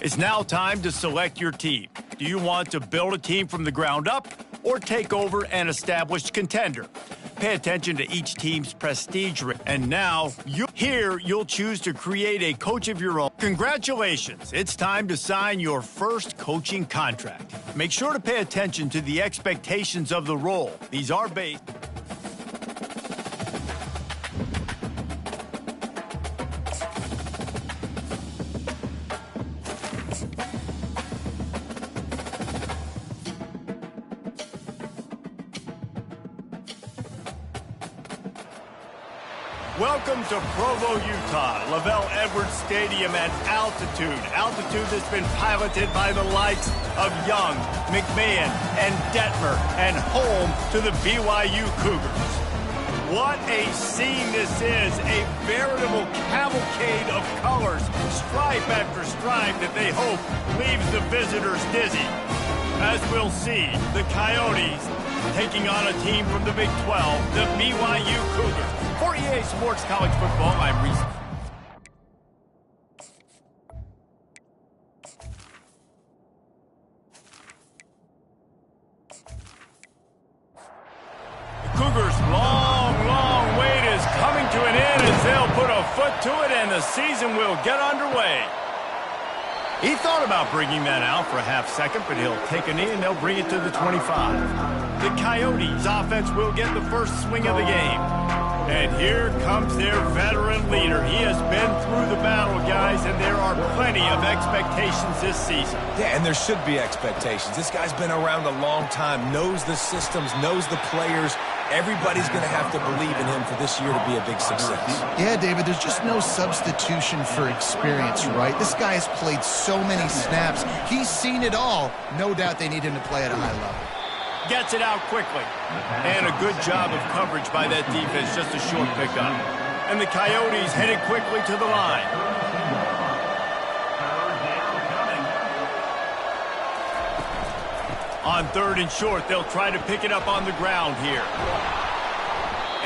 It's now time to select your team. Do you want to build a team from the ground up or take over an established contender? Pay attention to each team's prestige. And now, you'll choose to create a coach of your own. Congratulations, it's time to sign your first coaching contract. Make sure to pay attention to the expectations of the role. These are based... Welcome to Provo, Utah, Lavelle Edwards Stadium at altitude. Altitude that's been piloted by the likes of Young, McMahon, and Detmer, and home to the BYU Cougars. What a scene this is, a veritable cavalcade of colors, stripe after stripe that they hope leaves the visitors dizzy. As we'll see, the Coyotes taking on a team from the Big 12, the BYU Cougars. For EA Sports College Football, I'm Reese. The Cougars' long wait is coming to an end as they'll put a foot to it and the season will get underway. He thought about bringing that out for a half second, but he'll take a knee and they'll bring it to the 25. The Coyotes' offense will get the first swing of the game. And here comes their veteran leader. He has been through the battle, guys, and there are plenty of expectations this season. Yeah, and there should be expectations. This guy's been around a long time, knows the systems, knows the players. Everybody's going to have to believe in him for this year to be a big success. Yeah, David, there's just no substitution for experience, right? This guy has played so many snaps. He's seen it all. No doubt they need him to play at a high level. Gets it out quickly. And a good job of coverage by that defense, just a short pickup. And the Coyotes headed quickly to the line. On 3rd and short, they'll try to pick it up on the ground here.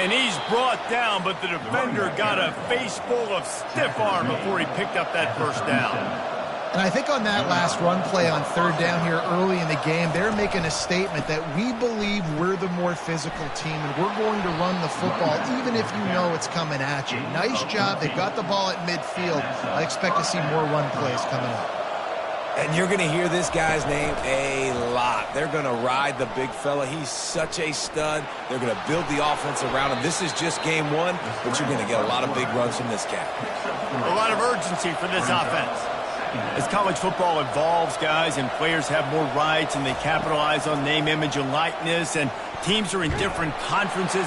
And he's brought down, but the defender got a face full of stiff arm before he picked up that first down. And I think on that last run play on 3rd down here early in the game, they're making a statement that we believe we're the more physical team and we're going to run the football even if you know it's coming at you. Nice job. They've got the ball at midfield. I expect to see more run plays coming up. And you're going to hear this guy's name a lot. They're going to ride the big fella. He's such a stud. They're going to build the offense around him. This is just game one, but you're going to get a lot of big runs from this cat. A lot of urgency for this offense. As college football evolves, guys, and players have more rights and they capitalize on name, image, and likeness, and teams are in different conferences,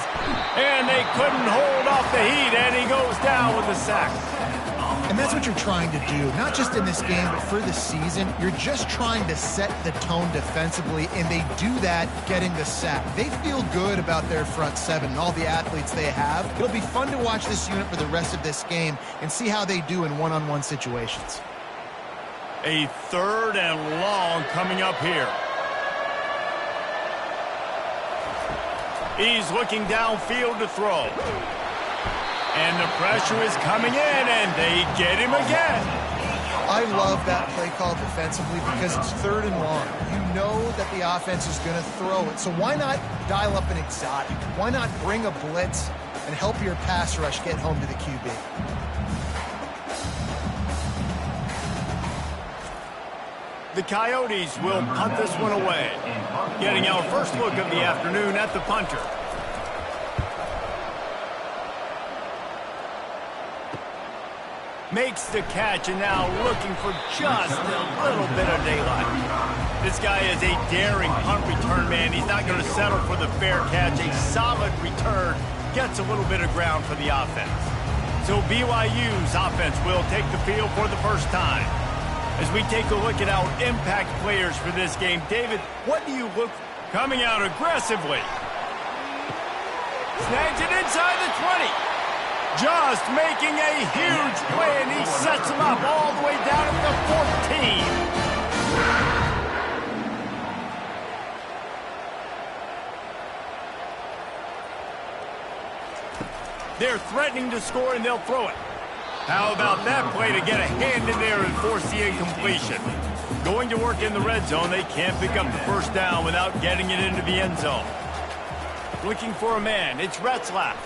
and they couldn't hold off the heat, and he goes down with a sack. And that's what you're trying to do, not just in this game, but for the season. You're just trying to set the tone defensively, and they do that getting the sack. They feel good about their front seven and all the athletes they have. It'll be fun to watch this unit for the rest of this game and see how they do in one-on-one situations. A 3rd and long coming up here. He's looking downfield to throw. And the pressure is coming in, and they get him again. I love that play call defensively because it's 3rd and long. You know that the offense is going to throw it. So why not dial up an exotic? Why not bring a blitz and help your pass rush get home to the QB? The Coyotes will punt this one away. Getting our first look of the afternoon at the punter. Makes the catch and now looking for just a little bit of daylight. This guy is a daring punt return man. He's not going to settle for the fair catch. A solid return gets a little bit of ground for the offense. So BYU's offense will take the field for the first time. As we take a look at our impact players for this game, David, what do you look coming out aggressively? Snags it inside the 20. Just making a huge play, and he sets him up all the way down at the 14. They're threatening to score, and they'll throw it. How about that play to get a hand in there and force the incompletion? Going to work in the red zone, they can't pick up the first down without getting it into the end zone. Looking for a man, it's Retzlaff.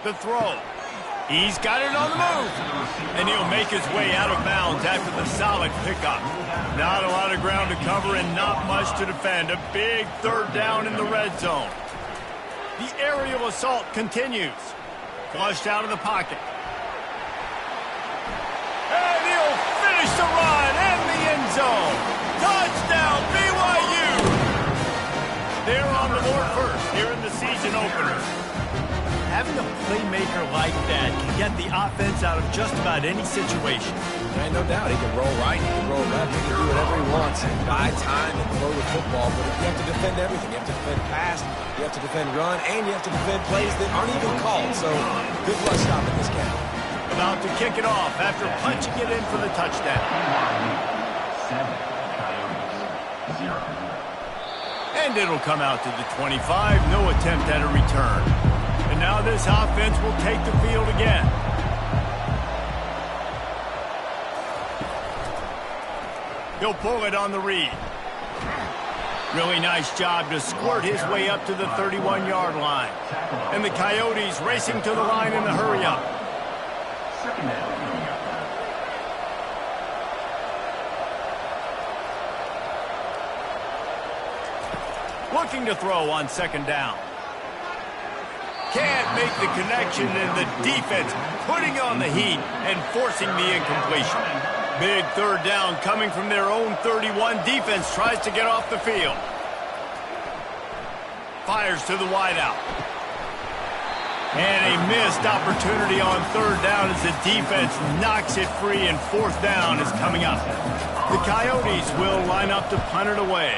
The throw. He's got it on the move. And he'll make his way out of bounds after the solid pickup. Not a lot of ground to cover and not much to defend. A big third down in the red zone. The aerial assault continues. Flushed out of the pocket. And he'll finish the run in the end zone. Touchdown, BYU! They're on the board first here in the season opener. Having a playmaker like that can get the offense out of just about any situation. Yeah, no doubt. He can roll right, he can roll left, he can do whatever he wants. Buy time and throw the football, but you have to defend everything. You have to defend pass, you have to defend run, and you have to defend plays that aren't even called. So good luck stopping this count. About to kick it off after punching it in for the touchdown. And it'll come out to the 25. No attempt at a return. And now this offense will take the field again. He'll pull it on the read. Really nice job to squirt his way up to the 31-yard line. And the Coyotes racing to the line in the hurry-up. Looking to throw on second down. Can't make the connection, and the defense putting on the heat and forcing the incompletion. Big third down coming from their own 31. Defense tries to get off the field. Fires to the wideout. And a missed opportunity on third down as the defense knocks it free, and fourth down is coming up. The Coyotes will line up to punt it away.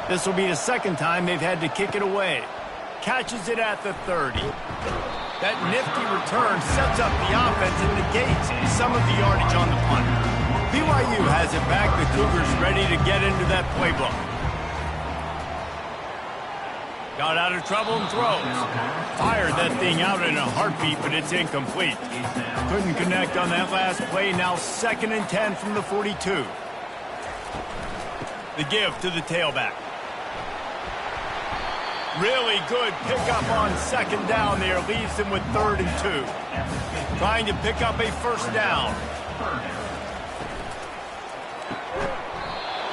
This will be the second time they've had to kick it away. Catches it at the 30. That nifty return sets up the offense and negates some of the yardage on the punt. BYU has it back. The Cougars ready to get into that playbook. Got out of trouble and throws. Fired that thing out in a heartbeat, but it's incomplete. Couldn't connect on that last play. Now 2nd and 10 from the 42. The give to the tailback. Really good pickup on second down there. Leaves them with 3rd and 2. Trying to pick up a first down.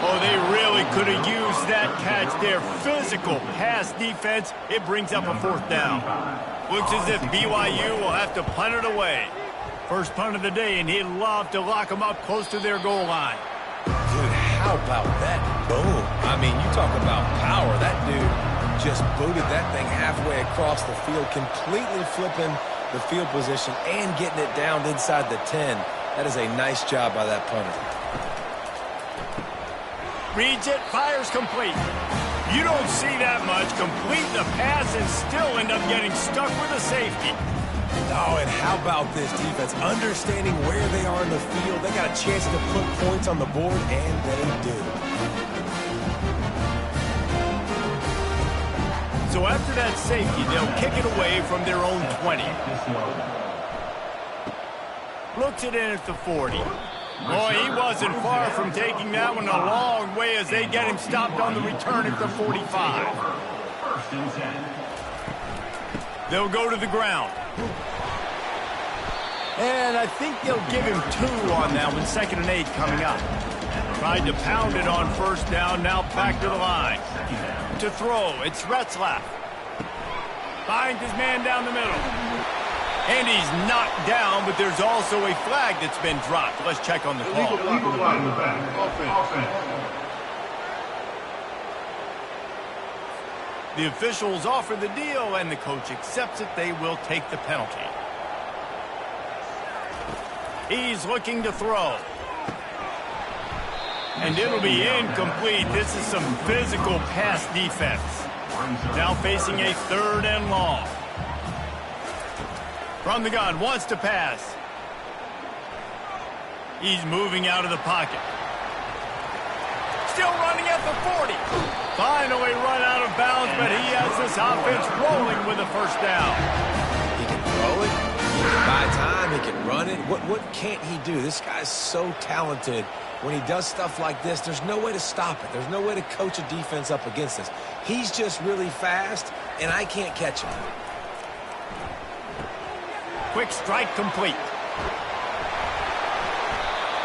Oh, they really could have used that catch there. Physical pass defense. It brings up a fourth down. Looks as if BYU will have to punt it away. First punt of the day, and he'd love to lock them up close to their goal line. Dude, how about that boom? I mean, you talk about power. That dude just booted that thing halfway across the field, completely flipping the field position and getting it down inside the 10. That is a nice job by that punter. Reads it, fires complete. You don't see that much. Complete the pass and still end up getting stuck with a safety. Oh, and how about this defense? Understanding where they are in the field. They got a chance to put points on the board, and they do. So after that safety, they'll kick it away from their own 20. Looks it in at the 40. Boy, he wasn't far from taking that one a long way as they get him stopped on the return at the 45. They'll go to the ground. And I think they'll give him 2 on that one. 2nd and 8 coming up. Tried to pound it on first down. Now back to the line. To throw, it's Retzlaff. Finds his man down the middle. And he's knocked down, but there's also a flag that's been dropped. Let's check on the call. The officials offer the deal, and the coach accepts it. They will take the penalty. He's looking to throw. And it'll be incomplete. This is some physical pass defense. Now facing a 3rd and long. From the gun, wants to pass. He's moving out of the pocket. Still running at the 40. Finally run out of bounds, but he has this offense rolling with a first down. He can throw it. He By time, he can run it. What can't he do? This guy's so talented. When he does stuff like this, there's no way to stop it. There's no way to coach a defense up against this. He's just really fast, and I can't catch him. Quick strike complete.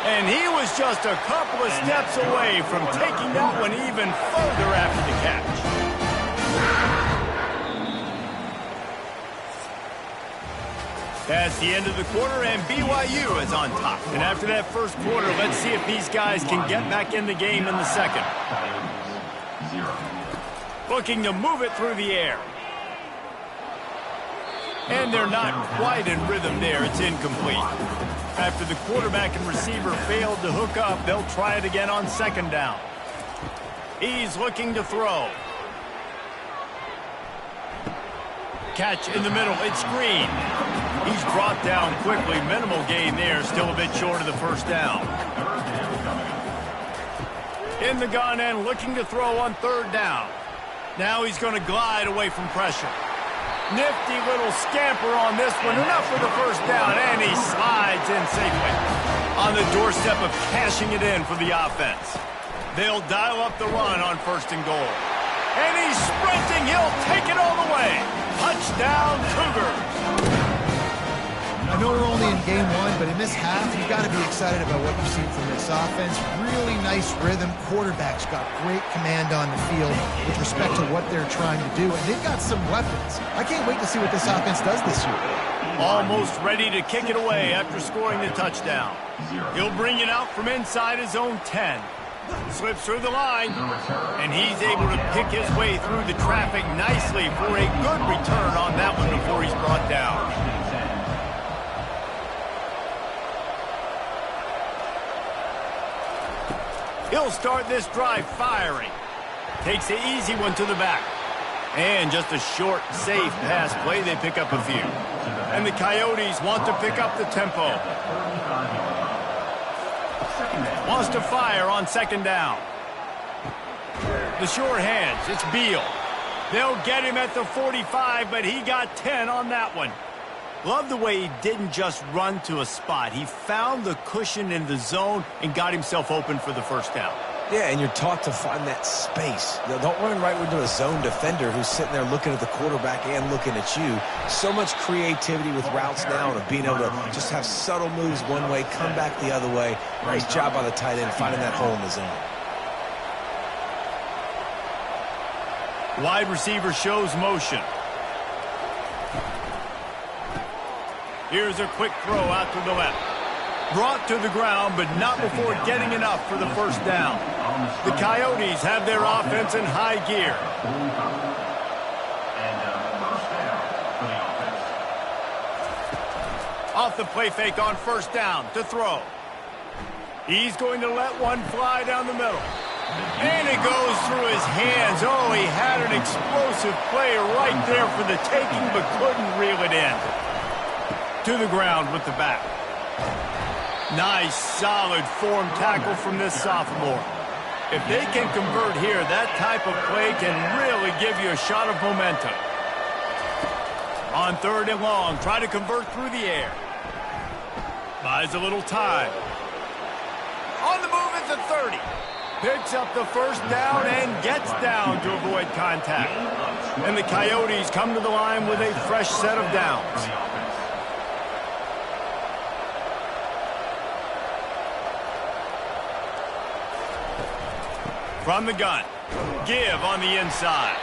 And he was just a couple of steps away from taking that one even further after the catch. That's the end of the quarter, and BYU is on top. And after that first quarter, let's see if these guys can get back in the game in the second. Looking to move it through the air. And they're not quite in rhythm there. It's incomplete. After the quarterback and receiver failed to hook up, they'll try it again on second down. He's looking to throw. Catch in the middle. It's Green. He's brought down quickly. Minimal gain there. Still a bit short of the first down. In the gun and looking to throw on third down. Now he's going to glide away from pressure. Nifty little scamper on this one. Enough for the first down, and he slides in safely. On the doorstep of cashing it in for the offense. They'll dial up the run on first and goal. And he's sprinting. He'll take it all the way. Touchdown, Cougars. I know we're only in game one, but in this half, you've got to be excited about what you've seen from this offense. Really nice rhythm. Quarterback's got great command on the field with respect to what they're trying to do, and they've got some weapons. I can't wait to see what this offense does this year. Almost ready to kick it away after scoring the touchdown. He'll bring it out from inside his own 10. Slips through the line, and he's able to pick his way through the traffic nicely for a good return on that one before he's brought down. He'll start this drive firing. Takes the easy one to the back. And just a short, safe pass play, they pick up a few. And the Coyotes want to pick up the tempo. Wants to fire on second down. The short hands, it's Beal. They'll get him at the 45, but he got 10 on that one. Love the way he didn't just run to a spot. He found the cushion in the zone and got himself open for the first down. Yeah, and you're taught to find that space. Don't run right into a zone defender who's sitting there looking at the quarterback and looking at you. So much creativity with routes now and being able to just have subtle moves one way, come back the other way. Nice job by the tight end finding that hole in the zone. Wide receiver shows motion. Here's a quick throw out to the left. Brought to the ground, but not before getting enough for the first down. The Coyotes have their offense in high gear. Off the play fake on first down to throw. He's going to let one fly down the middle. And it goes through his hands. Oh, he had an explosive play right there for the taking, but couldn't reel it in. To the ground with the back. Nice, solid form tackle from this sophomore. If they can convert here, that type of play can really give you a shot of momentum. On third and long, try to convert through the air. Buys a little time. On the move at the 30. Picks up the first down and gets down to avoid contact. And the Coyotes come to the line with a fresh set of downs. From the gun, give on the inside.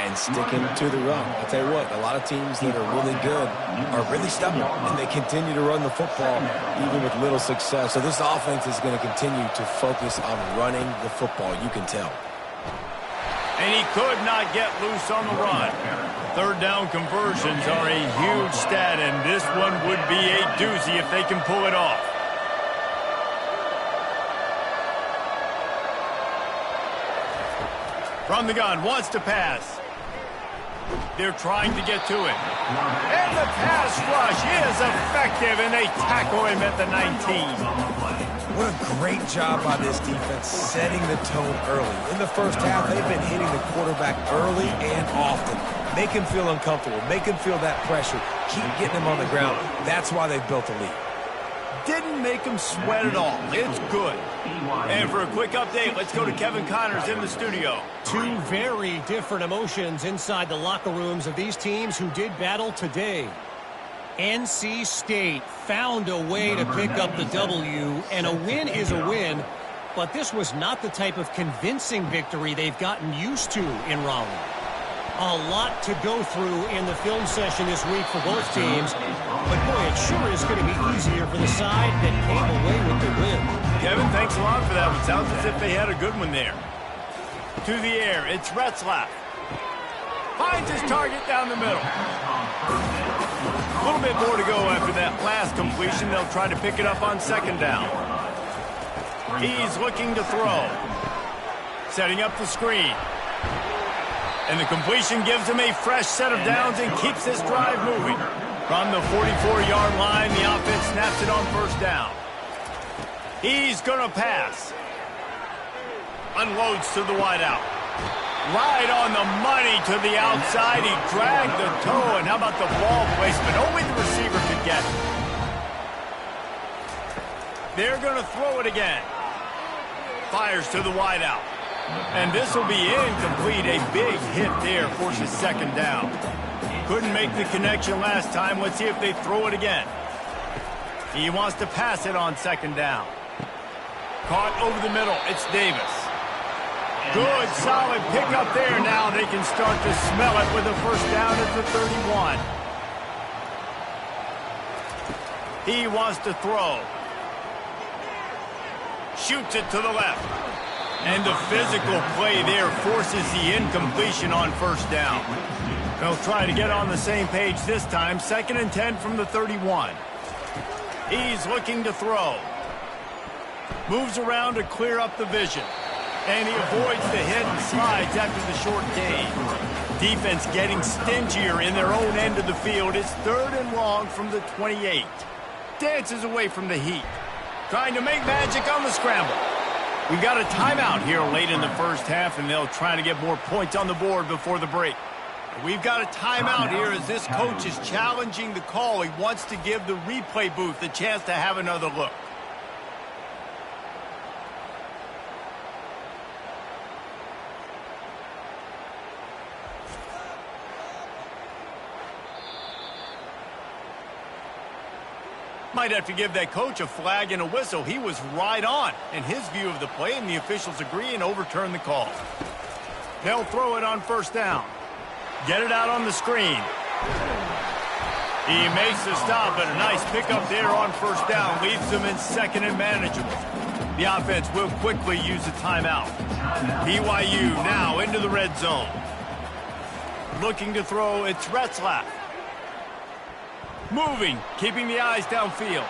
And sticking to the run. I'll tell you what, a lot of teams that are really good are really stubborn, and they continue to run the football even with little success. So this offense is going to continue to focus on running the football, you can tell. And he could not get loose on the run. Third down conversions are a huge stat, and this one would be a doozy if they can pull it off. From the gun, wants to pass. They're trying to get to it. And the pass rush is effective, and they tackle him at the 19. What a great job by this defense setting the tone early. In the first half, they've been hitting the quarterback early and often. Make him feel uncomfortable. Make him feel that pressure. Keep getting him on the ground. That's why they've built a lead. Didn't make him sweat at all. It's good. And for a quick update, let's go to Kevin Connors in the studio. Two very different emotions inside the locker rooms of these teams who did battle today. NC State found a way to pick up the W, and a win is a win, but this was not the type of convincing victory they've gotten used to in Raleigh. A lot to go through in the film session this week for both teams, but boy, it sure is going to be easier for the side that came away with the win. Kevin, thanks a lot for that. It sounds as if they had a good one there. To the air, it's Retzlaff. Finds his target down the middle. A little bit more to go after that last completion. They'll try to pick it up on second down. He's looking to throw. Setting up the screen. And the completion gives him a fresh set of downs and keeps this drive moving. From the 44-yard line, the offense snaps it on first down. He's going to pass. Unloads to the wideout. Right on the money to the outside. He dragged the toe. And how about the ball placement? Only the receiver could get it. They're going to throw it again. Fires to the wideout. And this will be incomplete. A big hit there forces second down. Couldn't make the connection last time. Let's see if they throw it again. He wants to pass it on second down. Caught over the middle. It's Davis. Good, solid pickup there. Now they can start to smell it with a first down at the 31. He wants to throw. Shoots it to the left. And the physical play there forces the incompletion on first down. They'll try to get on the same page this time. 2nd and 10 from the 31. He's looking to throw. Moves around to clear up the vision. And he avoids the hit and slides after the short gain. Defense getting stingier in their own end of the field. It's 3rd and long from the 28. Dances away from the heat. Trying to make magic on the scramble. We've got a timeout here late in the first half, and they'll try to get more points on the board before the break. We've got a timeout here as this coach is challenging the call. He wants to give the replay booth a chance to have another look. Might have to give that coach a flag and a whistle. He was right on in his view of the play, and the officials agree and overturn the call. They'll throw it on first down. Get it out on the screen. He makes the stop, but a nice pickup there on first down. Leaves them in 2nd and manageable. The offense will quickly use a timeout. BYU now into the red zone. Looking to throw, it's Retzlaff. Moving, keeping the eyes downfield.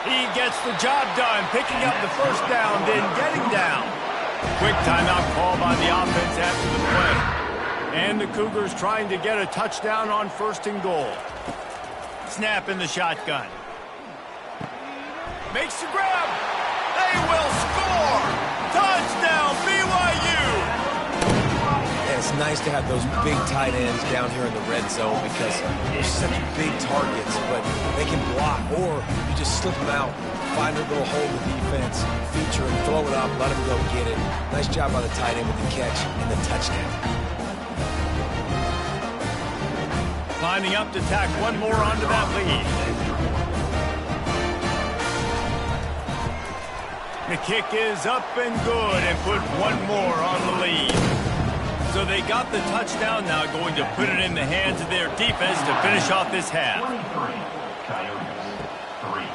He gets the job done, picking up the first down, then getting down. Quick timeout call by the offense after the play. And the Cougars trying to get a touchdown on 1st and goal. Snap in the shotgun. Makes the grab. They will score. Touchdown, BYU. It's nice to have those big tight ends down here in the red zone because they're such big targets, but they can block, or you just slip them out, find a little hole in the defense, feature and throw it up, let them go get it. Nice job by the tight end with the catch and the touchdown. Lining up to tack one more onto that lead. The kick is up and good and put one more on the lead. So they got the touchdown now, going to put it in the hands of their defense to finish off this half.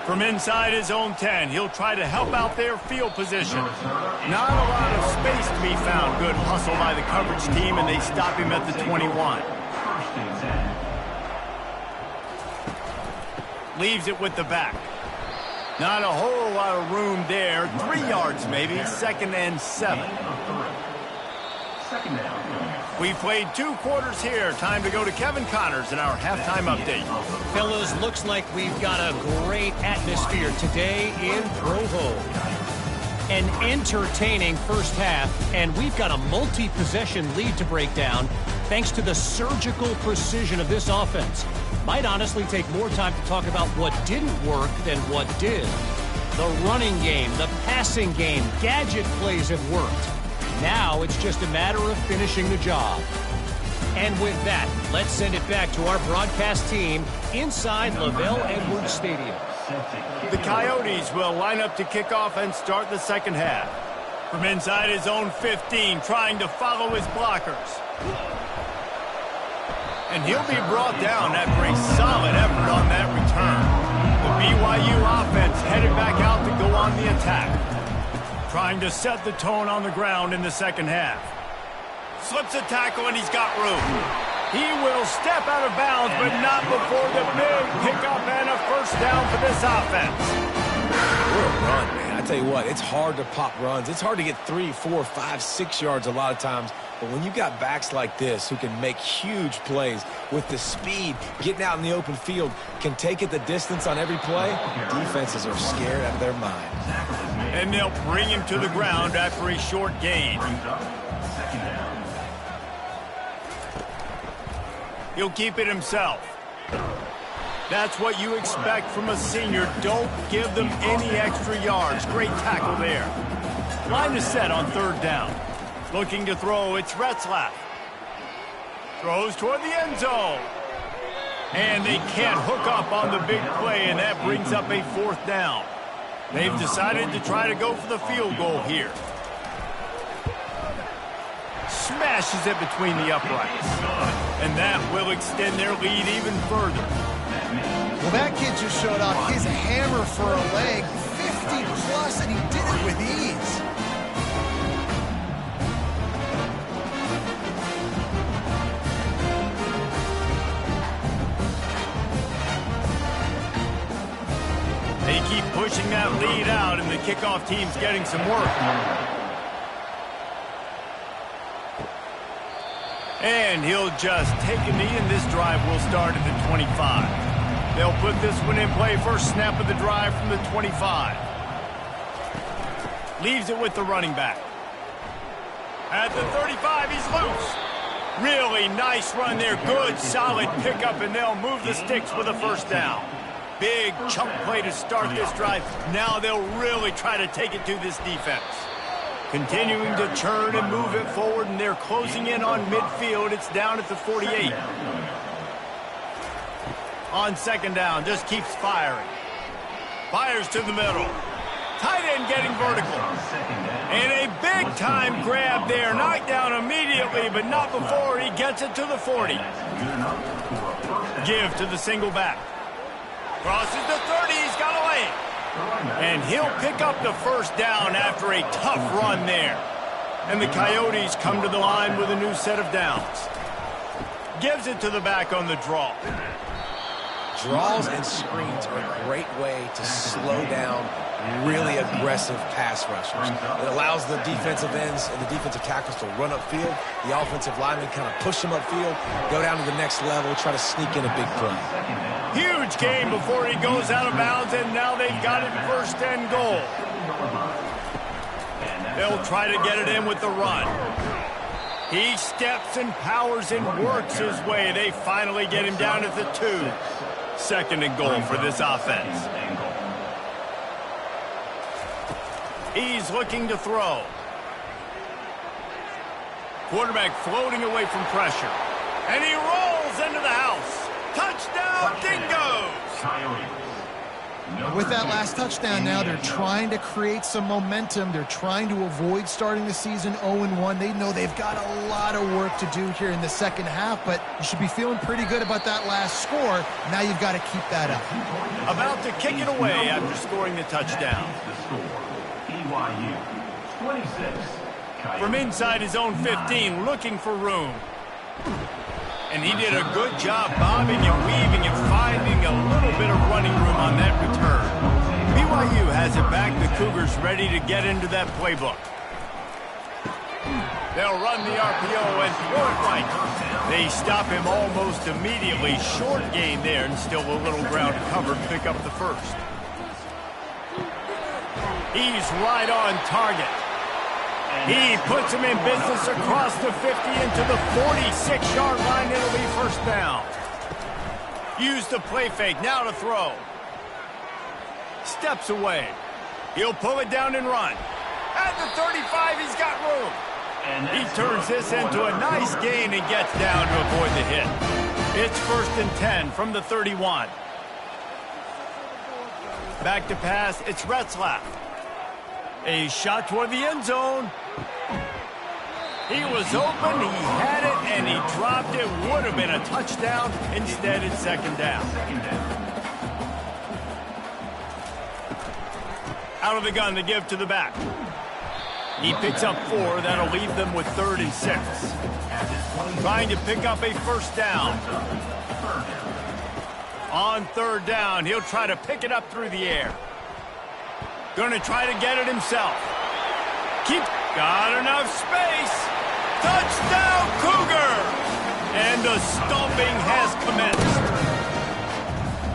From inside his own 10, he'll try to help out their field position. Not a lot of space to be found. Good hustle by the coverage team, and they stop him at the 21. Leaves it with the back. Not a whole lot of room there. 3 yards maybe. 2nd and 7. We played 2 quarters here. Time to go to Kevin Connors in our halftime update. Fellas, looks like we've got a great atmosphere today in Provo. An entertaining first half, and we've got a multi-possession lead to break down. thanks to the surgical precision of this offense. Might honestly take more time to talk about what didn't work than what did. The running game, the passing game, gadget plays have worked. Now it's just a matter of finishing the job. And with that, let's send it back to our broadcast team inside LaVell Edwards Stadium. The Coyotes will line up to kick off and start the second half. From inside his own 15, trying to follow his blockers. And he'll be brought down after a solid effort on that return. The BYU offense headed back out to go on the attack. Trying to set the tone on the ground in the second half. Slips a tackle and he's got room. He will step out of bounds, but not before the big pickup and a first down for this offense. What a run, man. I tell you what, it's hard to pop runs. It's hard to get 3, 4, 5, 6 yards a lot of times. But when you've got backs like this who can make huge plays with the speed, getting out in the open field, can take it the distance on every play, defenses are scared out of their mind. And they'll bring him to the ground after a short gain. He'll keep it himself. That's what you expect from a senior. Don't give them any extra yards. Great tackle there. Line is set on third down. Looking to throw, it's Retzlaff. Throws toward the end zone. And they can't hook up on the big play, and that brings up a fourth down. They've decided to try to go for the field goal here. Smashes it between the uprights. And that will extend their lead even further. Well, that kid just showed off his hammer for a leg, 50-plus, and he did it with ease. They keep pushing that lead out, and the kickoff team's getting some work. And he'll just take a knee, and this drive will start at the 25. They'll put this one in play. First snap of the drive from the 25. Leaves it with the running back. At the 35, he's loose. Really nice run there. Good, solid pickup, and they'll move the sticks with a first down. Big chunk play to start this drive. Now they'll really try to take it to this defense. Continuing to churn and move it forward, and they're closing in on midfield. It's down at the 48. On second down, just keeps firing. Fires to the middle. Tight end getting vertical. And a big-time grab there. Knocked down immediately, but not before he gets it to the 40. Give to the single back. Crosses the 30, he's got a lane. And he'll pick up the first down after a tough run there. And the Coyotes come to the line with a new set of downs. Gives it to the back on the draw. Draws and screens are a great way to slow down really aggressive pass rushers. It allows the defensive ends and the defensive tackles to run upfield. The offensive linemen kind of push them upfield, go down to the next level, try to sneak in a big play. Huge game before he goes out of bounds, and now they've got it first and goal. They'll try to get it in with the run. He steps and powers and works his way. They finally get him down at the 2. Second and goal for this offense. He's looking to throw. Quarterback floating away from pressure. And he rolls into the house. Touchdown, Dingoes! With that last touchdown now, they're trying to create some momentum. They're trying to avoid starting the season 0-1. They know they've got a lot of work to do here in the second half, but you should be feeling pretty good about that last score. Now you've got to keep that up. About to kick it away after scoring the touchdown. From inside his own 15, looking for room. And he did a good job bobbing and weaving and finding a little bit of running room on that return. BYU has it back. The Cougars ready to get into that playbook. They'll run the RPO and throw it right. They stop him almost immediately. Short gain there, and still a little ground covered to pick up the first. He's right on target. He puts him in business across the 50 into the 46-yard line. It'll be first down. Use the play fake. Now to throw. Steps away. He'll pull it down and run. At the 35, he's got room. He turns this into a nice gain and gets down to avoid the hit. It's 1st and 10 from the 31. Back to pass. It's Retzlaff. A shot toward the end zone. He was open, he had it, and he dropped it. Would have been a touchdown. Instead, it's 2nd down. Out of the gun to give to the back. He picks up 4. That'll leave them with 3rd and 6. Trying to pick up a first down. On 3rd down, he'll try to pick it up through the air. Going to try to get it himself. Got enough space. Touchdown, Cougar! And the stomping has commenced.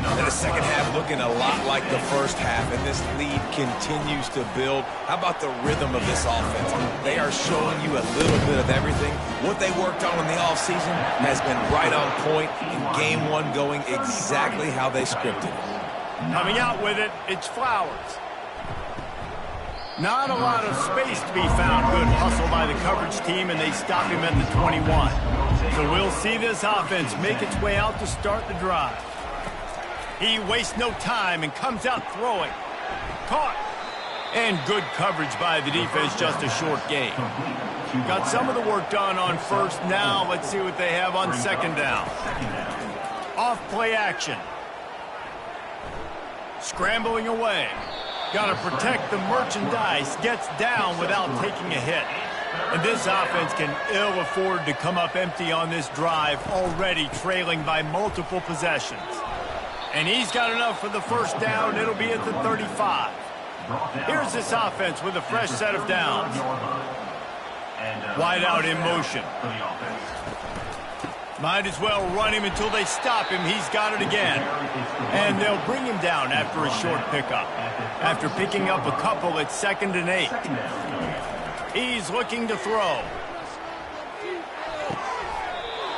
And the second half looking a lot like the first half, and this lead continues to build. How about the rhythm of this offense? They are showing you a little bit of everything. What they worked on in the offseason has been right on point, and game 1 going exactly how they scripted it. Coming out with it, it's Flowers. Not a lot of space to be found. Good hustle by the coverage team, and they stop him at the 21. So we'll see this offense make its way out to start the drive. He wastes no time and comes out throwing. Caught. And good coverage by the defense, just a short gain. Got some of the work done on 1st. Now let's see what they have on 2nd down. Off play action. Scrambling away. Got to protect the merchandise. Gets down without taking a hit. And this offense can ill afford to come up empty on this drive, already trailing by multiple possessions. And he's got enough for the first down. It'll be at the 35. Here's this offense with a fresh set of downs. Wide out in motion. Might as well run him until they stop him. He's got it again. And they'll bring him down after a short pickup. After picking up a couple, it's 2nd and 8. He's looking to throw.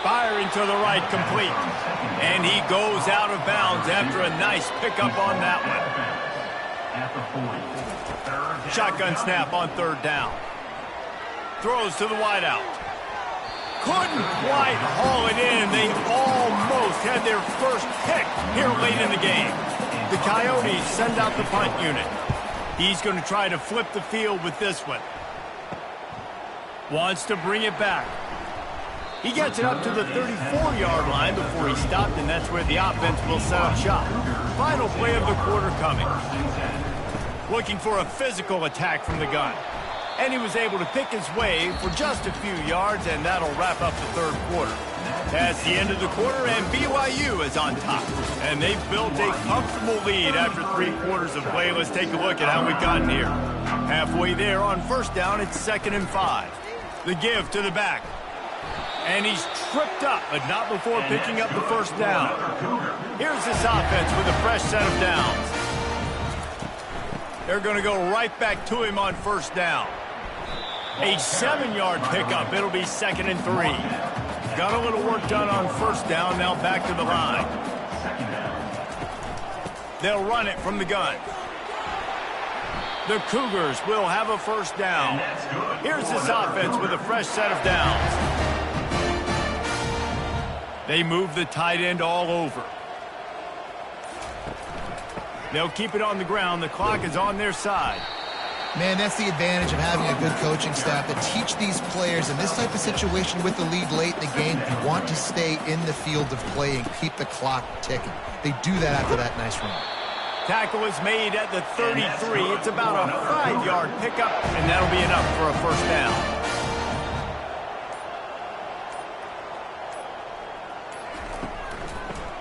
Firing to the right, complete. And he goes out of bounds after a nice pickup on that one. Shotgun snap on 3rd down. Throws to the wideout. Couldn't quite haul it in. They almost had their first pick here late in the game. The Coyotes send out the punt unit. He's going to try to flip the field with this one. Wants to bring it back. He gets it up to the 34-yard line before he stopped, and that's where the offense will set up shop. Final play of the quarter coming. Looking for a physical attack from the gun. And he was able to pick his way for just a few yards, and that'll wrap up the 3rd quarter. That's the end of the quarter, and BYU is on top. And they've built a comfortable lead after 3 quarters of play. Let's take a look at how we've gotten here. Halfway there on 1st down, it's 2nd and 5. The give to the back. And he's tripped up, but not before picking up the first down. Here's this offense with a fresh set of downs. They're going to go right back to him on 1st down. A 7-yard pickup. It'll be 2nd and 3. Got a little work done on 1st down. Now back to the line. They'll run it from the gun. The Cougars will have a first down. Here's this offense with a fresh set of downs. They move the tight end all over. They'll keep it on the ground. The clock is on their side. Man, that's the advantage of having a good coaching staff that teach these players in this type of situation with the lead late in the game. You want to stay in the field of play and keep the clock ticking. They do that after that nice run. Tackle is made at the 33. It's about a 5-yard pickup, and that'll be enough for a first down.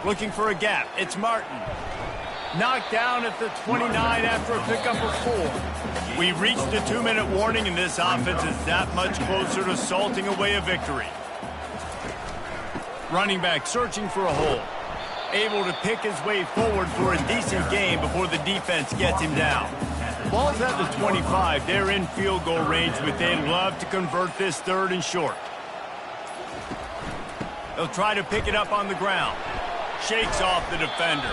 Looking for a gap. It's Martin. Knocked down at the 29 after a pickup of 4. We reached the 2-minute warning, and this offense is that much closer to salting away a victory. Running back searching for a hole. Able to pick his way forward for a decent game before the defense gets him down. Ball's at the 25. They're in field goal range, but they'd love to convert this 3rd and short. They'll try to pick it up on the ground. Shakes off the defender.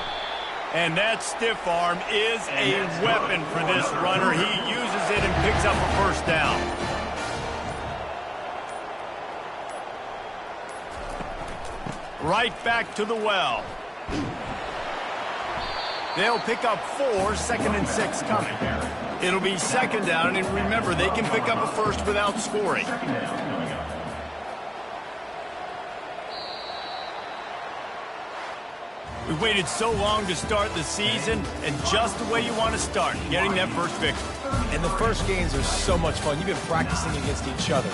And that stiff arm is a weapon for this runner. He uses it and picks up a first down. Right back to the well. They'll pick up 4, 2nd and 6 coming. It'll be 2nd down, and remember, they can pick up a first without scoring. We waited so long to start the season, and just the way you want to start, getting that first victory. And the first games are so much fun. You've been practicing against each other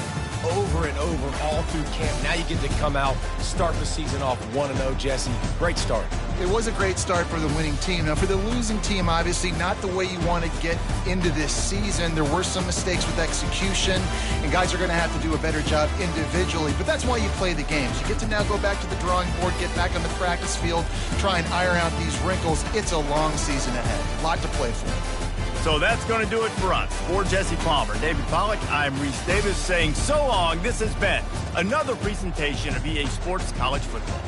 over and over all through camp. Now you get to come out, start the season off 1-0, Jesse. Great start. It was a great start for the winning team. Now, for the losing team, obviously not the way you want to get into this season. There were some mistakes with execution, and guys are going to have to do a better job individually. But that's why you play the games. You get to now go back to the drawing board, get back on the practice field, try and iron out these wrinkles. It's a long season ahead. A lot to play for. So that's going to do it for us. For Jesse Palmer, David Pollack, I'm Reese Davis saying so long. This has been another presentation of EA Sports College Football.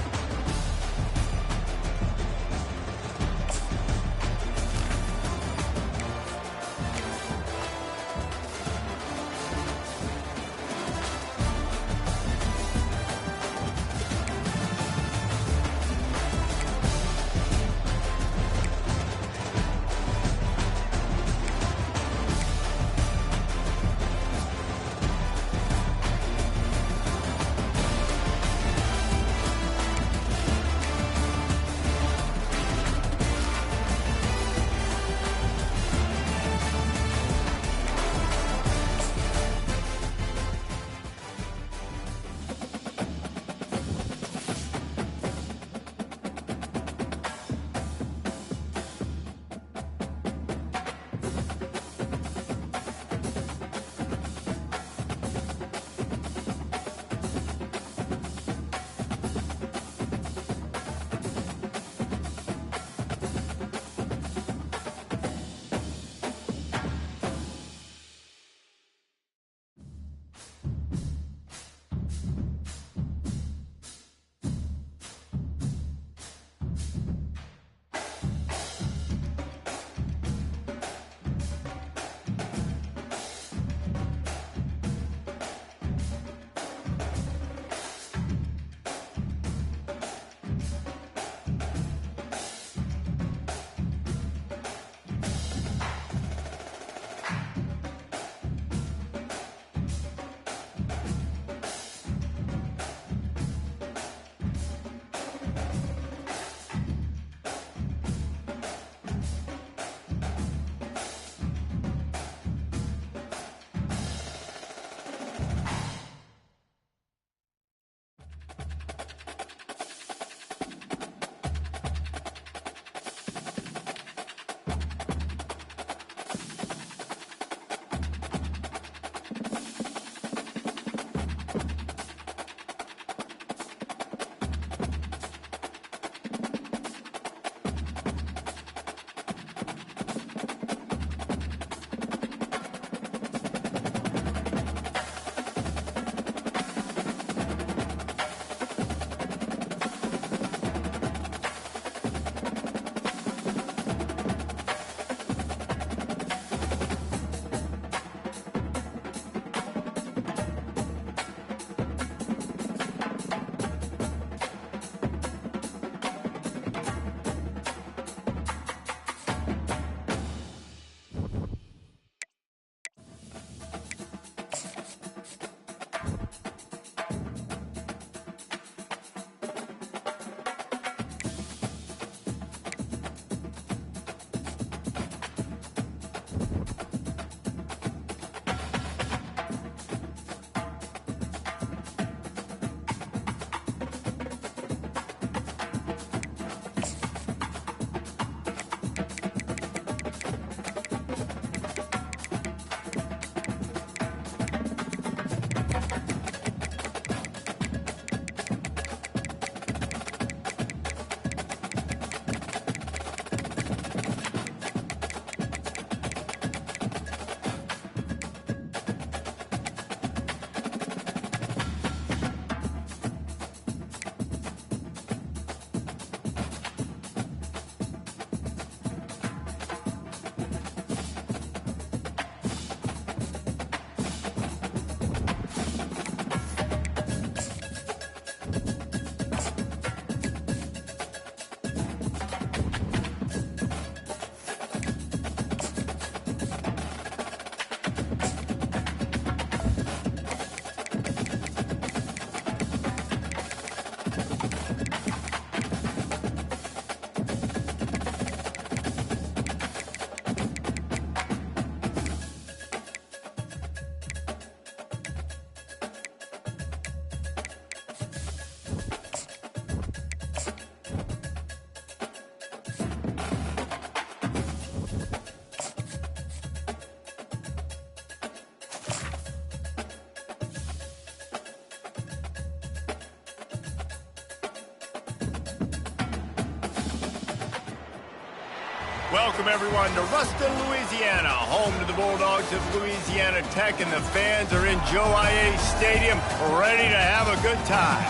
Welcome, everyone, to Ruston, Louisiana, home to the Bulldogs of Louisiana Tech, and the fans are in Joe IA Stadium ready to have a good time.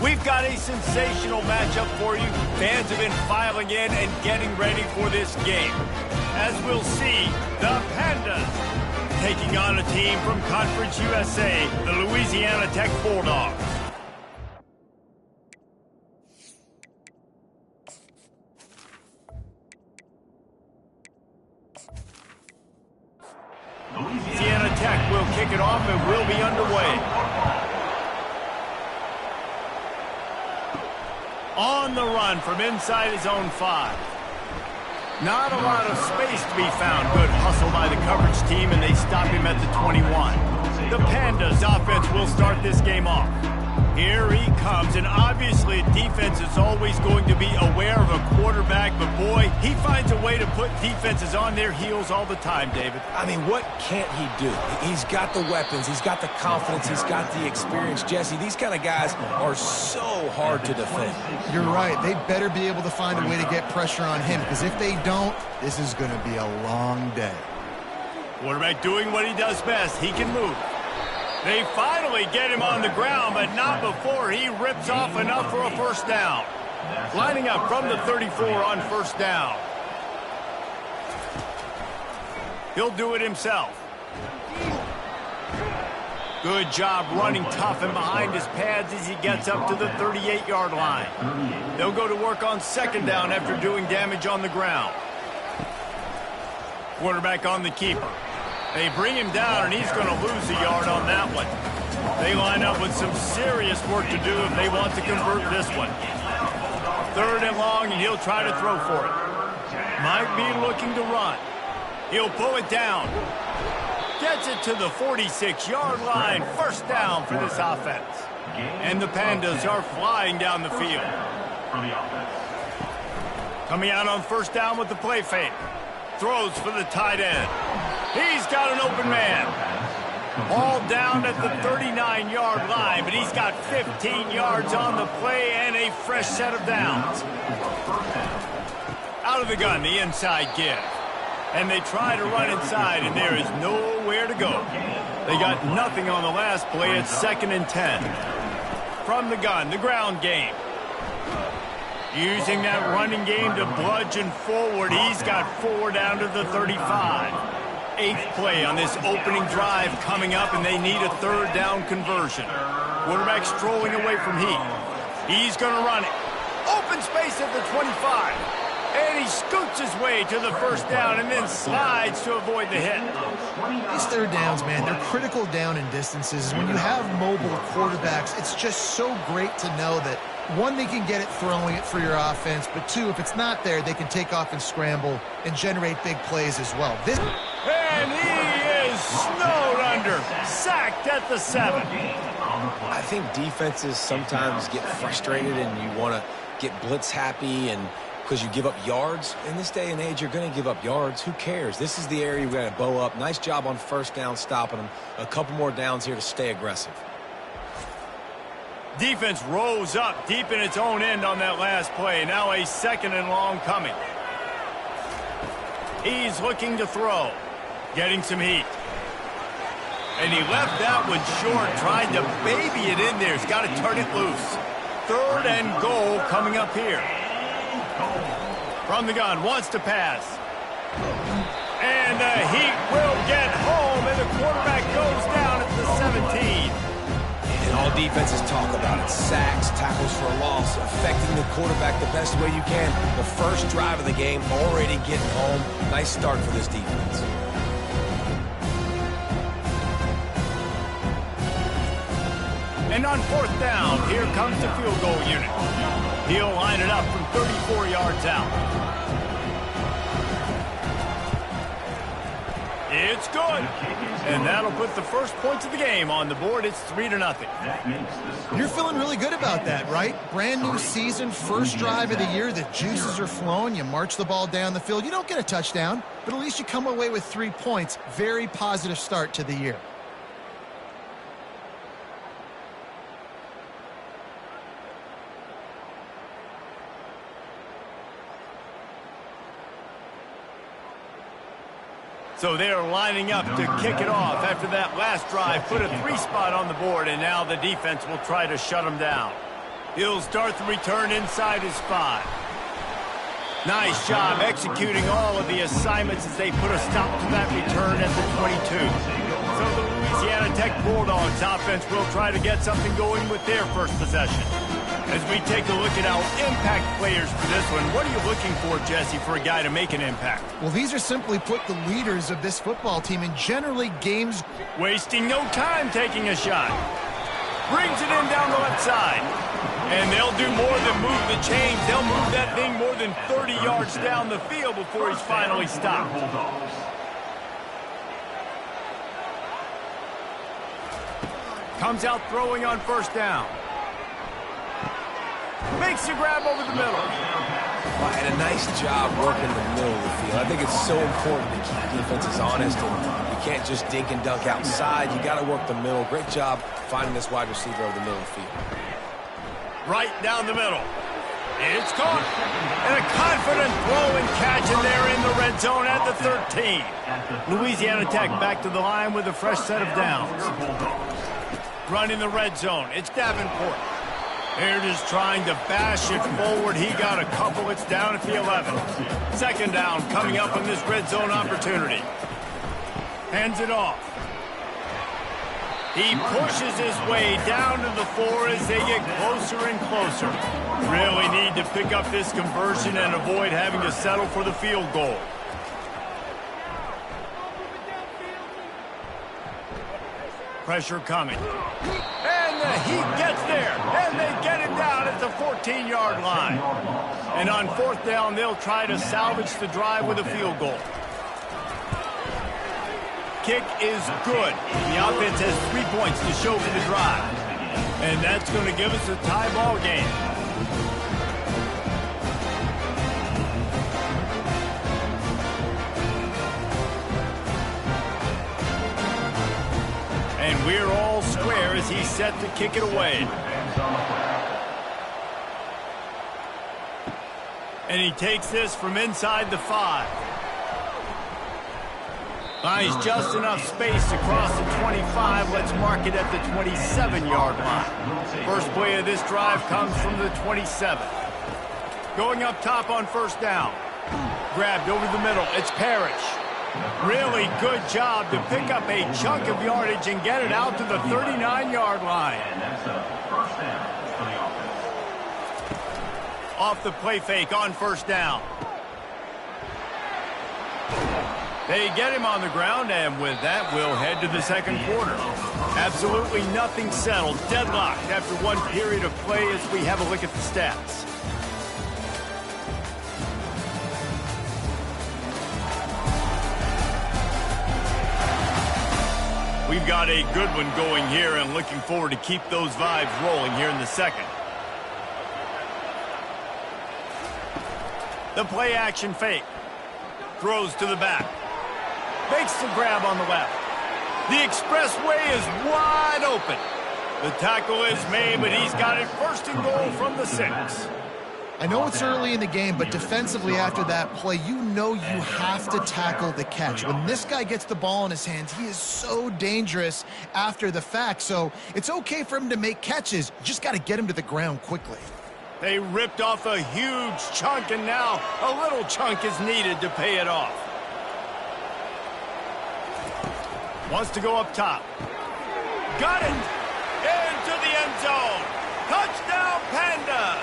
We've got a sensational matchup for you. Fans have been filing in and getting ready for this game. As we'll see, the Pandas taking on a team from Conference USA, the Louisiana Tech Bulldogs. Louisiana Tech will kick it off and will be underway. On the run from inside his own 5. Not a lot of space to be found. Good hustle by the coverage team, and they stop him at the 21. The Pandas offense will start this game off. Here he comes, and obviously defense is always going to be aware of a quarterback, but boy, he finds a way to put defenses on their heels all the time, David. I mean, what can't he do? He's got the weapons, he's got the confidence, he's got the experience. Jesse, these kind of guys are so hard to defend. You're right. They better be able to find a way to get pressure on him, because if they don't, this is going to be a long day. Quarterback doing what he does best. He can move. They finally get him on the ground, but not before he rips off enough for a first down. Lining up from the 34 on first down. He'll do it himself. Good job running tough and behind his pads as he gets up to the 38-yard line. They'll go to work on second down after doing damage on the ground. Quarterback on the keeper. They bring him down, and he's going to lose a yard on that one. They line up with some serious work to do if they want to convert this one. Third and long, and he'll try to throw for it. Might be looking to run. He'll pull it down. Gets it to the 46-yard line. First down for this offense. And the Pandas are flying down the field. Coming out on first down with the play fake. Throws for the tight end. He's got an open man. All down at the 39-yard line, but he's got 15 yards on the play and a fresh set of downs. Out of the gun, the inside give. And they try to run inside, and there is nowhere to go. They got nothing on the last play. It's 2nd and 10. From the gun, the ground game. Using that running game to bludgeon forward, he's got 4 down to the 35. 8th play on this opening drive coming up, and they need a third down conversion. Quarterback strolling away from heat. He's going to run it. Open space at the 25. And he scoots his way to the first down and then slides to avoid the hit. These third downs, man, they're critical down in distances. When you have mobile quarterbacks, it's just so great to know that, one, they can get it throwing it for your offense, but two, if it's not there, they can take off and scramble and generate big plays as well. And he is snowed under, sacked at the 7. I think defenses sometimes get frustrated and you want to get blitz happy and because you give up yards. In this day and age, you're going to give up yards. Who cares? This is the area we're going to bow up. Nice job on first down stopping them. A couple more downs here to stay aggressive. Defense rose up deep in its own end on that last play. Now a 2nd and long coming. He's looking to throw. Getting some heat. And he left that one short, tried to baby it in there. He's got to turn it loose. 3rd and goal coming up here. From the gun, wants to pass. And the heat will get home, and the quarterback goes down at the 17. And all defenses talk about it. Sacks, tackles for a loss, affecting the quarterback the best way you can. The first drive of the game, already getting home. Nice start for this defense. And on 4th down, here comes the field goal unit. He'll line it up from 34 yards out. It's good. And that'll put the first points of the game on the board. It's 3-0. You're feeling really good about that, right? Brand new season, first drive of the year. The juices are flowing. You march the ball down the field. You don't get a touchdown, but at least you come away with 3 points. Very positive start to the year. So they are lining up to kick it off after that last drive. Put a 3-spot on the board, and now the defense will try to shut them down. He'll start the return inside his 5. Nice job executing all of the assignments as they put a stop to that return at the 22. So the Louisiana Tech Bulldogs offense will try to get something going with their first possession. As we take a look at our impact players for this one, what are you looking for, Jesse, for a guy to make an impact? Well, these are simply put the leaders of this football team, and generally games... Wasting no time taking a shot. Brings it in down the left side. And they'll do more than move the chains. They'll move that thing more than 30 yards down the field before he's finally stopped. Comes out throwing on first down. Makes the grab over the middle. Well, and a nice job working the middle of the field. I think it's so important to keep defenses honest, and you can't just dink and dunk outside. You got to work the middle. Great job finding this wide receiver over the middle of the field. Right down the middle. It's caught. And a confident throw and catch, and they're in the red zone at the 13. Louisiana Tech back to the line with a fresh set of downs. Running the red zone. It's Davenport. They're just trying to bash it forward. He got a couple. It's down at the 11. Second down coming up on this red zone opportunity. Hands it off. He pushes his way down to the 4 as they get closer and closer. Really need to pick up this conversion and avoid having to settle for the field goal. Pressure coming. And he gets there. And they get him down at the 14-yard line. And on fourth down, they'll try to salvage the drive with a field goal. Kick is good. The offense has 3 points to show for the drive. And that's going to give us a tie ball game. And we're all square as he's set to kick it away. And he takes this from inside the 5. Finds just enough space to cross the 25. Let's mark it at the 27-yard line. First play of this drive comes from the 27. Going up top on first down. Grabbed over the middle. It's Parrish. Really good job to pick up a chunk of yardage and get it out to the 39-yard line. Off the play fake on first down. They get him on the ground, and with that, we'll head to the second quarter. Absolutely nothing settled. Deadlocked after one period of play as we have a look at the stats. We've got a good one going here and looking forward to keep those vibes rolling here in the second. The play action fake. Throws to the back. Makes the grab on the left. The expressway is wide open. The tackle is made, but he's got it first and goal from the 6. I know it's early in the game, but defensively after that play, you know you have to tackle the catch. When this guy gets the ball in his hands, he is so dangerous after the fact. So it's okay for him to make catches. You just got to get him to the ground quickly. They ripped off a huge chunk, and now a little chunk is needed to pay it off. Wants to go up top. Got it! Into the end zone. Touchdown, Pandas!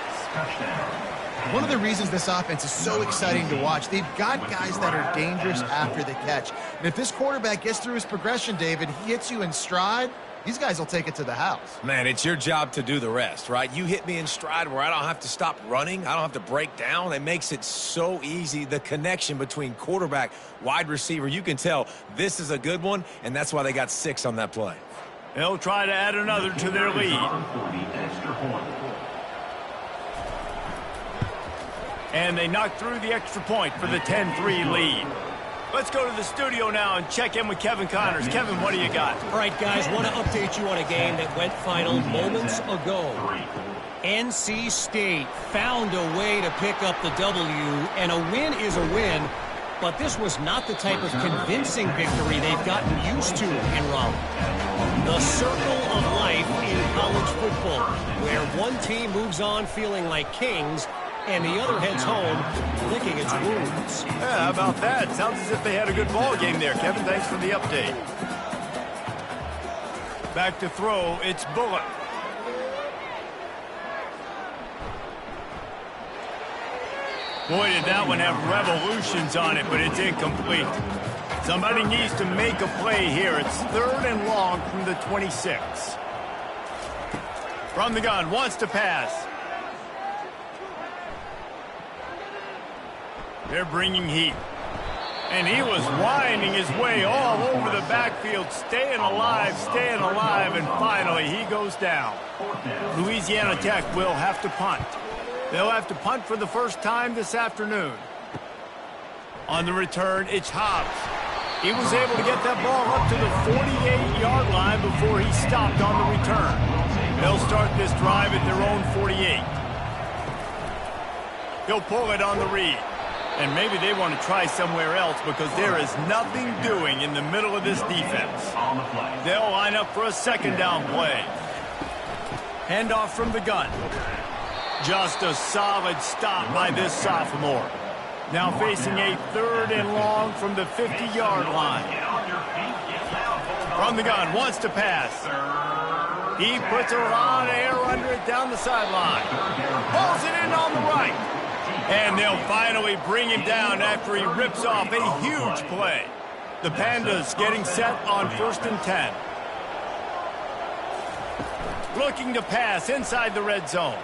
One of the reasons this offense is so exciting to watch, they've got guys that are dangerous after the catch. And if this quarterback gets through his progression, David, he hits you in stride, these guys will take it to the house. Man, it's your job to do the rest, right? You hit me in stride where I don't have to stop running. I don't have to break down. It makes it so easy. The connection between quarterback, wide receiver, you can tell this is a good one, and that's why they got 6 on that play. They'll try to add another to their lead. And they knock through the extra point for the 10-3 lead. Let's go to the studio now and check in with Kevin Connors. Kevin, what do you got? All right, guys, want to update you on a game that went final moments ago. NC State found a way to pick up the W, and a win is a win. but this was not the type of convincing victory they've gotten used to in Raleigh. The circle of life in college football, where one team moves on feeling like kings and the other heads home licking its wounds. Yeah, how about that? Sounds as if they had a good ball game there, Kevin. Thanks for the update. Back to throw, it's Bullock. Boy, did that one have revolutions on it, but it's incomplete. Somebody needs to make a play here. It's 3rd and long from the 26. From the gun, wants to pass. They're bringing heat. And he was winding his way all over the backfield, staying alive, and finally he goes down. Louisiana Tech will have to punt. They'll have to punt for the first time this afternoon. On the return, it's Hobbs. He was able to get that ball up to the 48-yard line before he stopped on the return. They'll start this drive at their own 48. He'll pull it on the read. And maybe they want to try somewhere else because there is nothing doing in the middle of this defense. They'll line up for a 2nd down play. Handoff from the gun. Just a solid stop by this sophomore. Now facing a 3rd and long from the 50-yard line. From the gun, wants to pass. He puts a lot of air under it down the sideline. Pulls it in on the right. And they'll finally bring him down after he rips off a huge play. The Pandas getting set on 1st and 10. Looking to pass inside the red zone.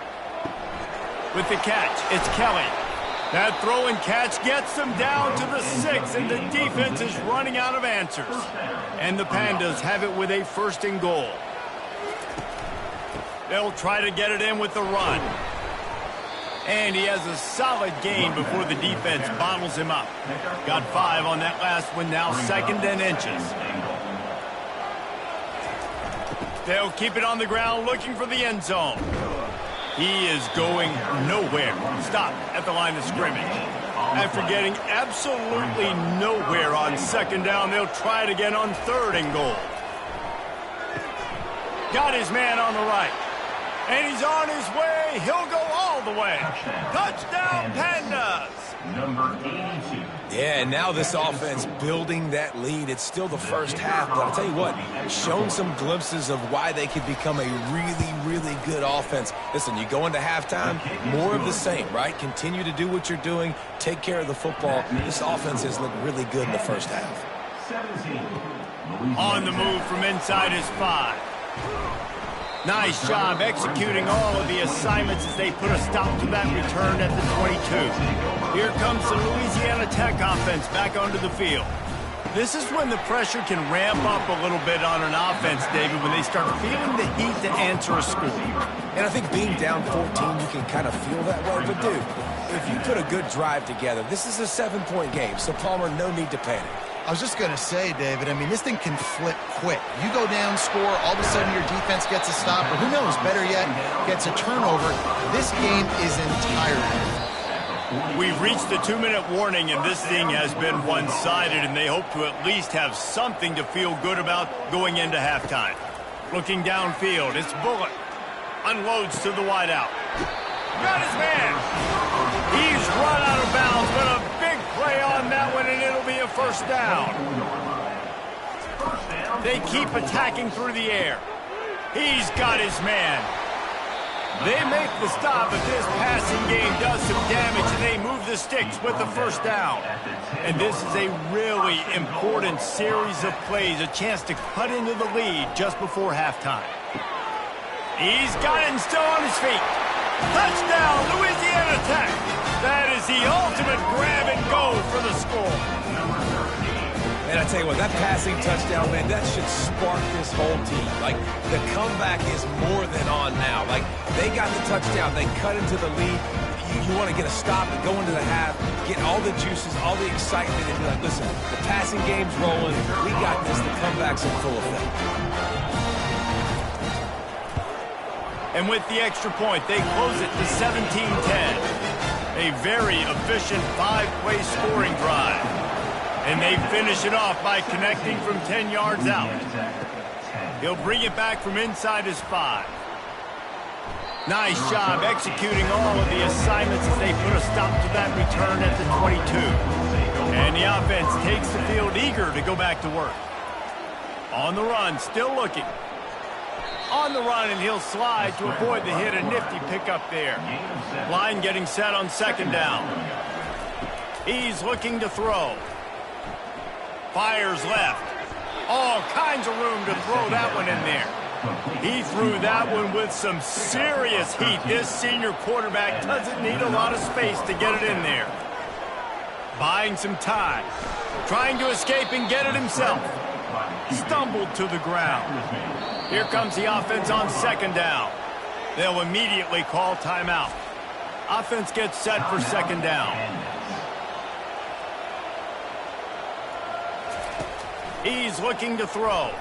With the catch, it's Kelly. That throw and catch gets them down to the 6, and the defense is running out of answers. And the Pandas have it with a 1st and goal. They'll try to get it in with the run. And he has a solid gain before the defense bottles him up. Got 5 on that last one, now 2nd and inches. They'll keep it on the ground looking for the end zone. He is going nowhere. Stop at the line of scrimmage. After getting absolutely nowhere on 2nd down, they'll try it again on 3rd and goal. Got his man on the right. And he's on his way. He'll go all the way. Touchdown, Pandas. Number 82. Yeah, and now this offense building that lead. It's still the first half, but I'll tell you what, shown some glimpses of why they could become a really, really good offense. Listen, you go into halftime, more of the same, right? Continue to do what you're doing. Take care of the football. This offense has looked really good in the first half. 17. On the move from inside his 5. Nice job executing all of the assignments as they put a stop to that return at the 22. Here comes the Louisiana Tech offense back onto the field. This is when the pressure can ramp up a little bit on an offense, David, when they start feeling the heat to answer a score. And I think being down 14, you can kind of feel that way. But, dude, if you put a good drive together, this is a 7-point game, so Palmer, no need to panic. I was just going to say, David, I mean, this thing can flip quick. You go down, score, all of a sudden your defense gets a stop, or who knows, better yet, gets a turnover. This game is entirely. We've reached the 2-minute warning, and this thing has been one-sided, and they hope to at least have something to feel good about going into halftime. Looking downfield, it's Bullock. Unloads to the wideout. Got his man. He's run out of bounds, but a big play on that one, and it'll be a 1st down. They keep attacking through the air. He's got his man. They make the stop, but this passing game does some damage, and they move the sticks with the 1st down. And this is a really important series of plays, a chance to cut into the lead just before halftime. He's got it and still on his feet. Touchdown, Louisiana Tech. That is the ultimate grab and go for the score. And I tell you what, that passing touchdown, man, that should spark this whole team. Like, the comeback is more than on now. Like, they got the touchdown. They cut into the lead. You want to get a stop and go into the half, get all the juices, all the excitement, and be like, listen, the passing game's rolling. We got this. The comeback's in full effect. And with the extra point, they close it to 17-10. A very efficient 5-play scoring drive. And they finish it off by connecting from 10 yards out. He'll bring it back from inside his 5. Nice job executing all of the assignments as they put a stop to that return at the 22. And the offense takes the field eager to go back to work. On the run, still looking. On the run, and he'll slide to avoid the hit. A nifty pickup there. Line getting set on second down. He's looking to throw. Fires left. All kinds of room to throw that one in there. He threw that one with some serious heat. This senior quarterback doesn't need a lot of space to get it in there. Buying some time. Trying to escape and get it himself. Stumbled to the ground. Here comes the offense on second down. They'll immediately call timeout. Offense gets set for second down. He's looking to throw.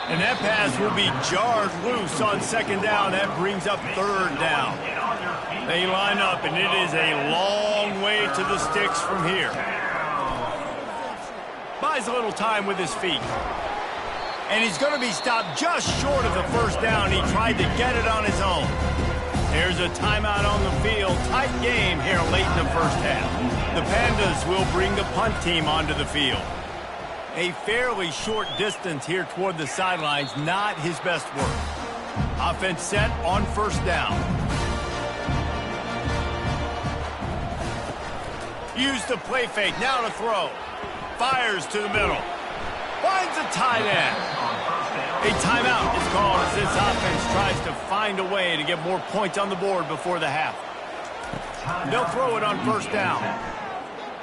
And that pass will be jarred loose on second down. That brings up third down. They line up, and it is a long way to the sticks from here. Buys a little time with his feet. And he's going to be stopped just short of the first down. He tried to get it on his own. There's a timeout on the field. Tight game here late in the first half. The Pandas will bring the punt team onto the field. A fairly short distance here toward the sidelines, not his best work. Offense set on first down. Use the play fake, now to throw. Fires to the middle. Finds a tight end. A timeout is called as this offense tries to find a way to get more points on the board before the half. They'll throw it on first down.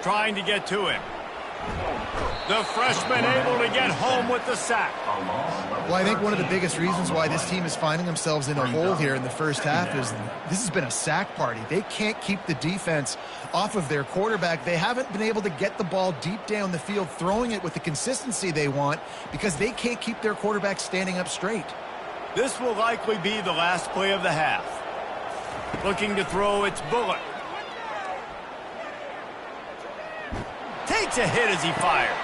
Trying to get to him. The freshman able to get home with the sack. Well, I think one of the biggest reasons why this team is finding themselves in a hole here in the first half is this has been a sack party. They can't keep the defense off of their quarterback. They haven't been able to get the ball deep down the field, throwing it with the consistency they want because they can't keep their quarterback standing up straight. This will likely be the last play of the half. Looking to throw, it's Bullock. Takes a hit as he fires.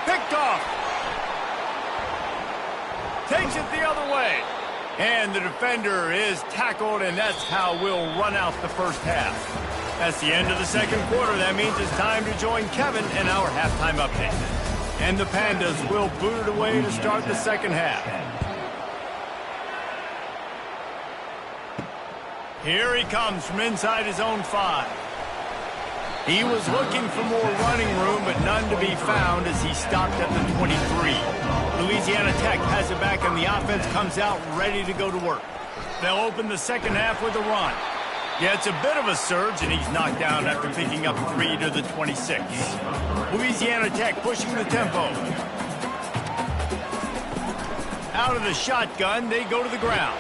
Picked off. Takes it the other way. And the defender is tackled, and that's how we'll run out the first half. That's the end of the second quarter. That means it's time to join Kevin in our halftime update. And the Pandas will boot it away to start the second half. Here he comes from inside his own 5. He was looking for more running room, but none to be found as he stopped at the 23. Louisiana Tech has it back, and the offense comes out ready to go to work. They'll open the second half with a run. Yeah, it's a bit of a surge, and he's knocked down after picking up 3 to the 26. Louisiana Tech pushing the tempo. Out of the shotgun, they go to the ground.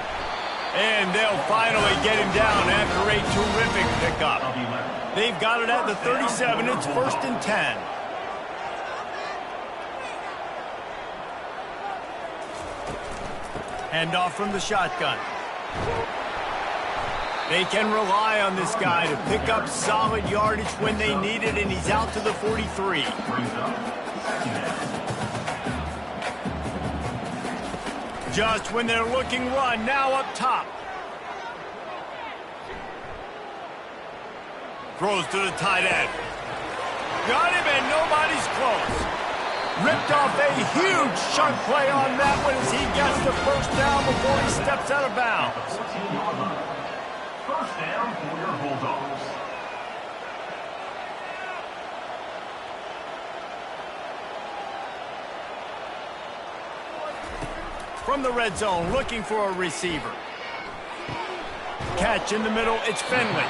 And they'll finally get him down after a terrific pickup. They've got it at the 37. It's 1st and 10. Handoff from the shotgun. They can rely on this guy to pick up solid yardage when they need it, and he's out to the 43. Just when they're looking run, now up top. Throws to the tight end. Got him, and nobody's close. Ripped off a huge chunk play on that one as he gets the first down before he steps out of bounds. First down for your Bulldogs. From the red zone, looking for a receiver. Catch in the middle, it's Finley.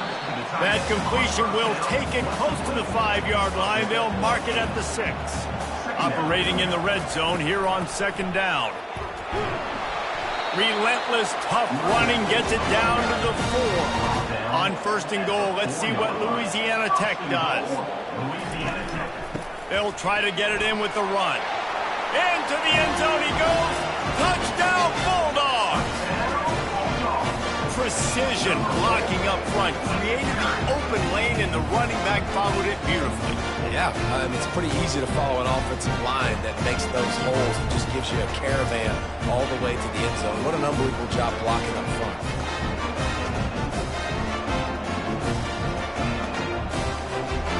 That completion will take it close to the 5-yard line. They'll mark it at the 6. Operating in the red zone here on second down. Relentless, tough running gets it down to the 4. On 1st and goal, let's see what Louisiana Tech does. They'll try to get it in with the run. Into the end zone he goes. Touchdown, Bulldogs! precision blocking up front, created the open lane, and the running back followed it beautifully. Yeah, it's pretty easy to follow an offensive line that makes those holes and just gives you a caravan all the way to the end zone. What an unbelievable job blocking up front.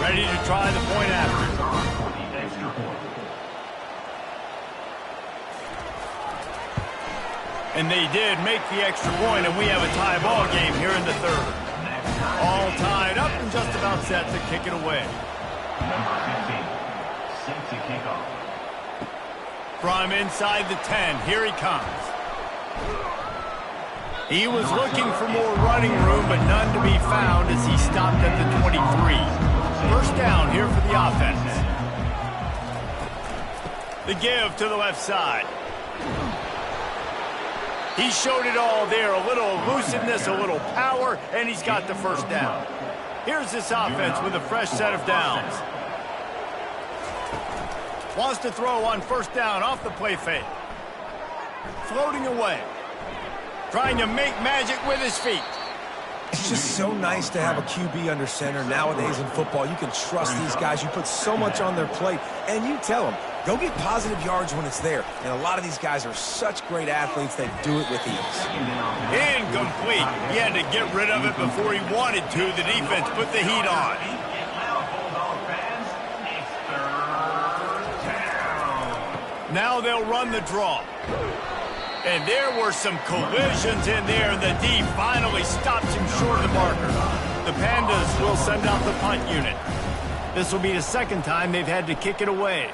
Ready to try the point after. And they did make the extra point, and we have a tie ball game here in the third. All tied up and just about set to kick it away. Number 15, set to kick off. From inside the 10, here he comes. He was looking for more running room, but none to be found as he stopped at the 23. First down here for the offense. The give to the left side. He showed it all there, a little elusiveness, a little power, and he's got the first down. Here's this offense with a fresh set of downs. Wants to throw on first down off the play fake. Floating away. Trying to make magic with his feet. It's just so nice to have a QB under center. Nowadays in football, you can trust these guys. You put so much on their plate, and you tell them, go get positive yards when it's there. And a lot of these guys are such great athletes, they do it with ease. Incomplete. He had to get rid of it before he wanted to. The defense put the heat on. Now they'll run the draw. And there were some collisions in there, and the D finally stops him short of the marker. The Pandas will send out the punt unit. This will be the second time they've had to kick it away.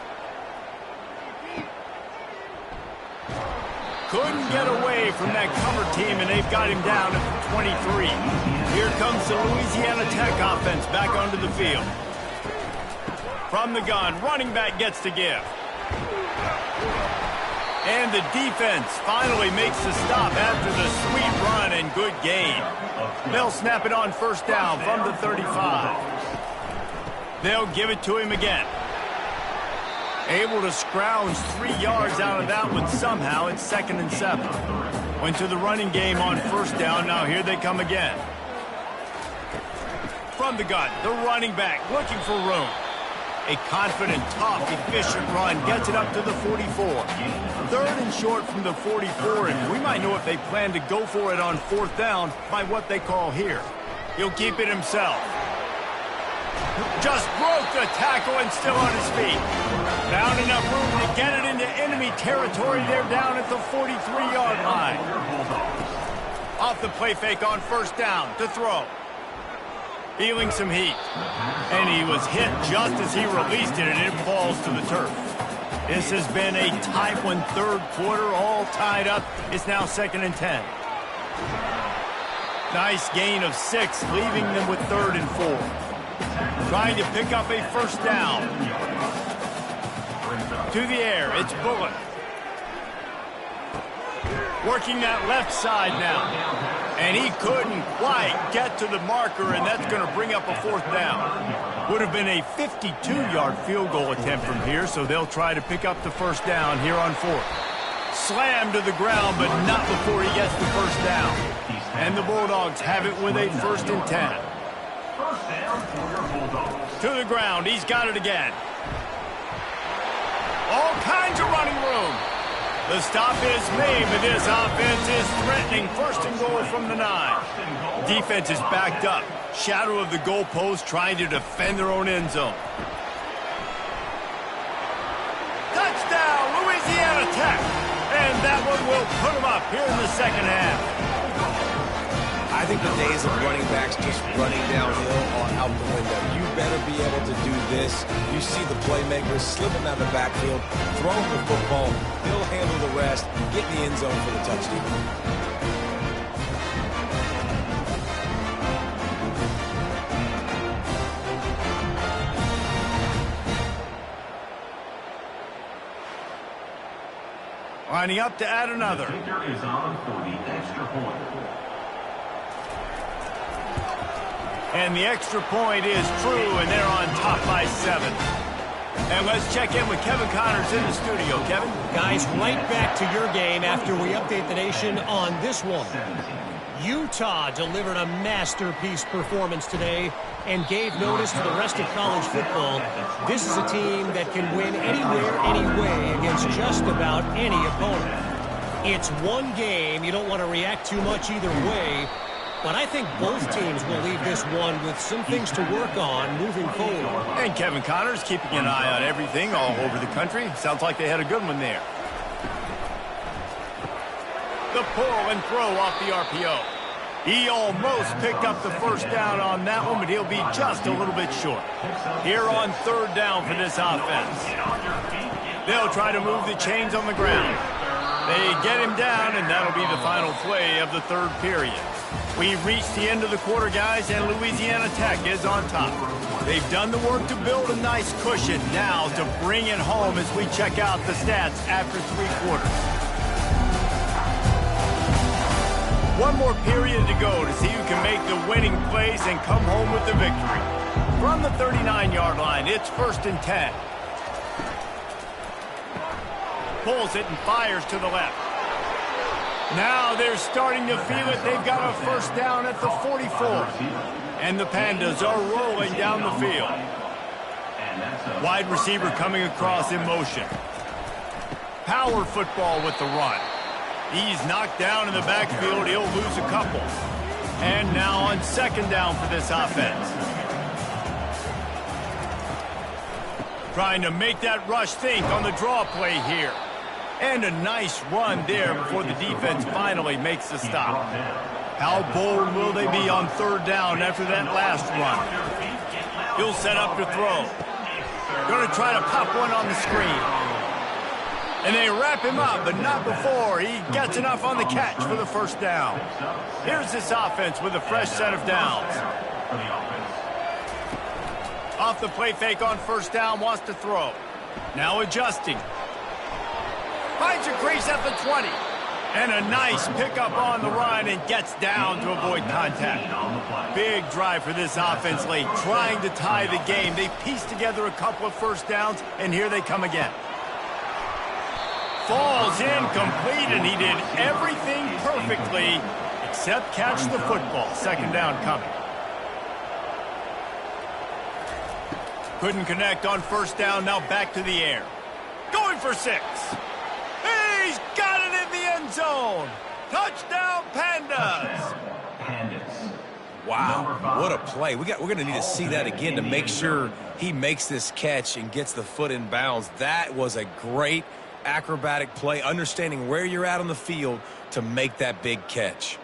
Couldn't get away from that cover team, and they've got him down at the 23. Here comes the Louisiana Tech offense back onto the field. From the gun, running back gets to give. And the defense finally makes the stop after the sweet run and good gain. They'll snap it on first down from the 35. They'll give it to him again. Able to scrounge 3 yards out of that one somehow. It's 2nd and 7. Went to the running game on first down. Now here they come again. From the gun, the running back looking for room. A confident, tough, efficient run gets it up to the 44. 3rd and short from the 44, and we might know if they plan to go for it on 4th down by what they call here. He'll keep it himself. Just broke the tackle and still on his feet. Found enough room to get it into enemy territory. They're down at the 43-yard line. Off the play fake on first down to throw. Feeling some heat. And he was hit just as he released it, and it falls to the turf. This has been a tight one, third quarter, all tied up. It's now 2nd and 10. Nice gain of 6, leaving them with 3rd and 4. Trying to pick up a first down. To the air, it's Bullock. Working that left side now. And he couldn't quite get to the marker, and that's going to bring up a 4th down. Would have been a 52-yard field goal attempt from here, so they'll try to pick up the first down here on 4th. Slammed to the ground, but not before he gets the first down. And the Bulldogs have it with a 1st and 10. First down for your Bulldogs. To the ground, he's got it again. All kinds of running room. The stop is made, but this offense is threatening. 1st and goal from the 9. Defense is backed up. Shadow of the goalpost, trying to defend their own end zone. Touchdown, Louisiana Tech. And that one will put them up here in the second half. I think the days of running backs just running downhill are out the window. You better be able to do this. You see the playmakers slipping out of the backfield, throwing the football. He'll handle the rest, get in the end zone for the touchdown. Lining up to add another. The kicker is on for the extra point. And the extra point is true, and they're on top by 7. And let's check in with Kevin Connors in the studio. Kevin? Guys, right back to your game after we update the nation on this one. Utah delivered a masterpiece performance today and gave notice to the rest of college football. This is a team that can win anywhere, anyway against just about any opponent. It's one game. You don't want to react too much either way, but I think both teams will leave this one with some things to work on moving forward. And Kevin Connors keeping an eye on everything all over the country. Sounds like they had a good one there. The pull and throw off the RPO. He almost picked up the first down on that one, but he'll be just a little bit short. Here on third down for this offense. They'll try to move the chains on the ground. They get him down, and that'll be the final play of the third period. We've reached the end of the quarter, guys, and Louisiana Tech is on top. They've done the work to build a nice cushion. Now to bring it home as we check out the stats after 3 quarters. One more period to go to see who can make the winning plays and come home with the victory. From the 39-yard line, it's 1st and 10. Pulls it and fires to the left. Now they're starting to feel it. They've got a first down at the 44. And the Pandas are rolling down the field. Wide receiver coming across in motion. Power football with the run. He's knocked down in the backfield. He'll lose a couple. And now on 2nd down for this offense. Trying to make that rush think on the draw play here. And a nice run there before the defense finally makes the stop. How bold will they be on 3rd down after that last run? He'll set up to throw. Going to try to pop one on the screen. And they wrap him up, but not before he gets enough on the catch for the first down. Here's this offense with a fresh set of downs. Off the play fake on 1st down, wants to throw. Now adjusting. Finds a crease at the 20. And a nice pickup on the run and gets down to avoid contact. Big drive for this offense late, trying to tie the game. They pieced together a couple of first downs, and here they come again. Falls incomplete, and he did everything perfectly except catch the football. 2nd down coming. Couldn't connect on 1st down, now back to the air. Going for 6. He's got it in the end zone. Touchdown, Pandas. Wow, what a play. We're going to need to see that again to make sure he makes this catch and gets the foot in bounds. That was a great acrobatic play, understanding where you're at on the field to make that big catch.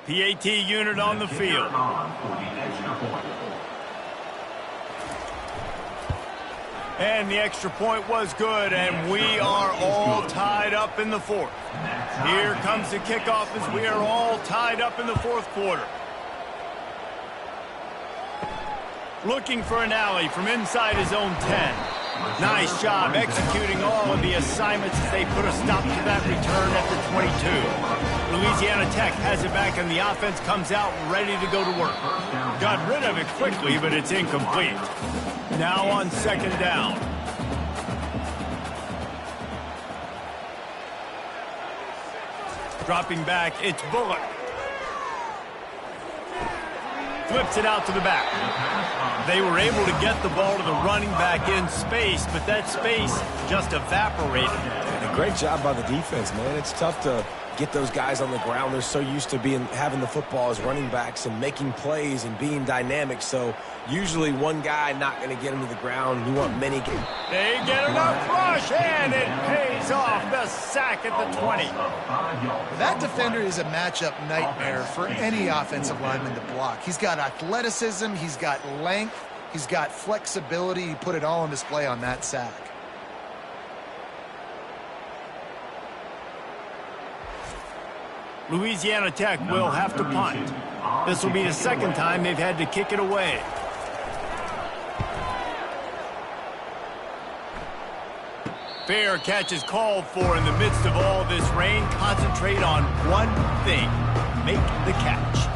PAT unit on the field. And the extra point was good, and we are all tied up in the 4th. Here comes the kickoff as we are all tied up in the 4th quarter. Looking for an alley from inside his own 10. Nice job executing all of the assignments as they put a stop to that return at the 22. Louisiana Tech has it back, and the offense comes out ready to go to work. Got rid of it quickly, but it's incomplete. Now on 2nd down. Dropping back, it's Bullock. Flips it out to the back. They were able to get the ball to the running back in space, but that space just evaporated. And a great job by the defense, man. It's tough to get those guys on the ground. They're so used to having the football as running backs and making plays and being dynamic. So usually one guy not going to get him to the ground. You want many. They get enough rush, and it pays off. The sack at the 20. That defender is a matchup nightmare for any offensive lineman to block. He's got athleticism, he's got length, He's got flexibility. He put it all on display on that sack. Louisiana Tech will have to punt. This will be the second time they've had to kick it away. Fair catch is called for in the midst of all this rain. Concentrate on one thing. Make the catch.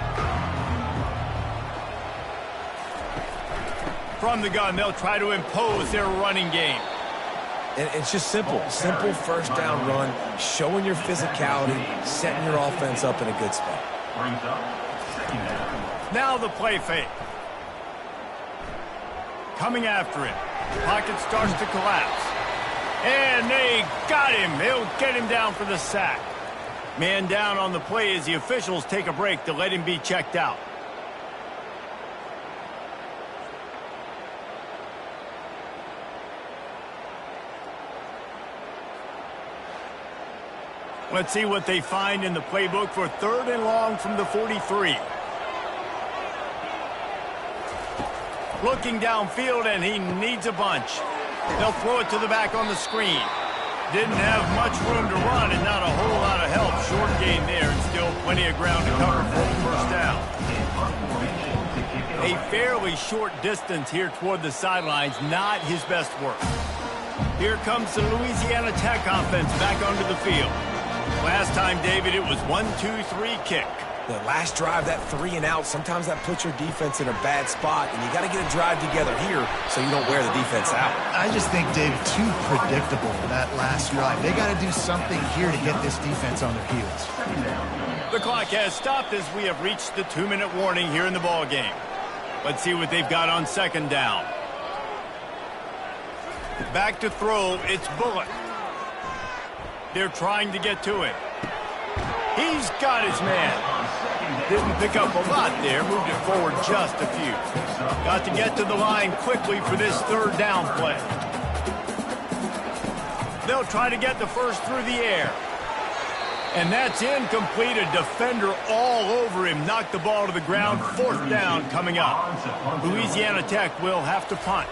From the gun, they'll try to impose their running game. And it's just simple. Simple first down run, showing your physicality, setting your offense up in a good spot. Now the play fake. Coming after it. Pocket starts to collapse. And they got him. They'll get him down for the sack. Man down on the play as the officials take a break to let him be checked out. Let's see what they find in the playbook for 3rd and long from the 43. Looking downfield, and he needs a bunch. They'll throw it to the back on the screen. Didn't have much room to run and not a whole lot of help. Short gain there and still plenty of ground to cover for the first down. A fairly short distance here toward the sidelines, not his best work. Here comes the Louisiana Tech offense back onto the field. Last time, David, it was 1-2-3 kick. The last drive, that 3 and out, sometimes that puts your defense in a bad spot, and you got to get a drive together here so you don't wear the defense out. I just think, Dave, too predictable that last drive. They got to do something here to get this defense on their heels. The clock has stopped as we have reached the 2-minute warning here in the ball game. Let's see what they've got on 2nd down. Back to throw, it's Bullock. They're trying to get to him. He's got his man. Didn't pick up a lot there. Moved it forward just a few. Got to get to the line quickly for this 3rd down play. They'll try to get the first through the air. And that's incomplete. A defender all over him. Knocked the ball to the ground. 4th down coming up. Louisiana Tech will have to punt.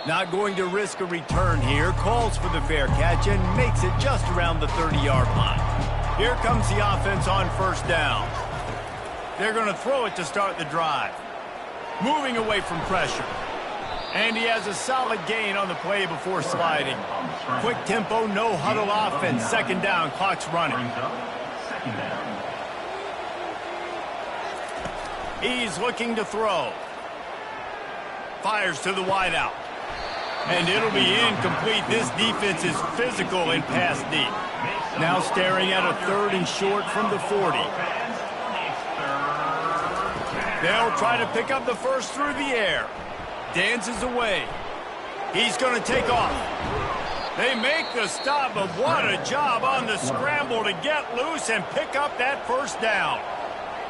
Not going to risk a return here. Calls for the fair catch and makes it just around the 30-yard line. Here comes the offense on 1st down. They're going to throw it to start the drive. Moving away from pressure. And he has a solid gain on the play before sliding. Quick tempo, no huddle offense. 2nd down, clock's running. He's looking to throw. Fires to the wideout. And it'll be incomplete. This defense is physical and pass deep. Now staring at a 3rd and short from the 40. They'll try to pick up the first through the air. Dances away. He's going to take off. They make the stop, but what a job on the scramble to get loose and pick up that 1st down.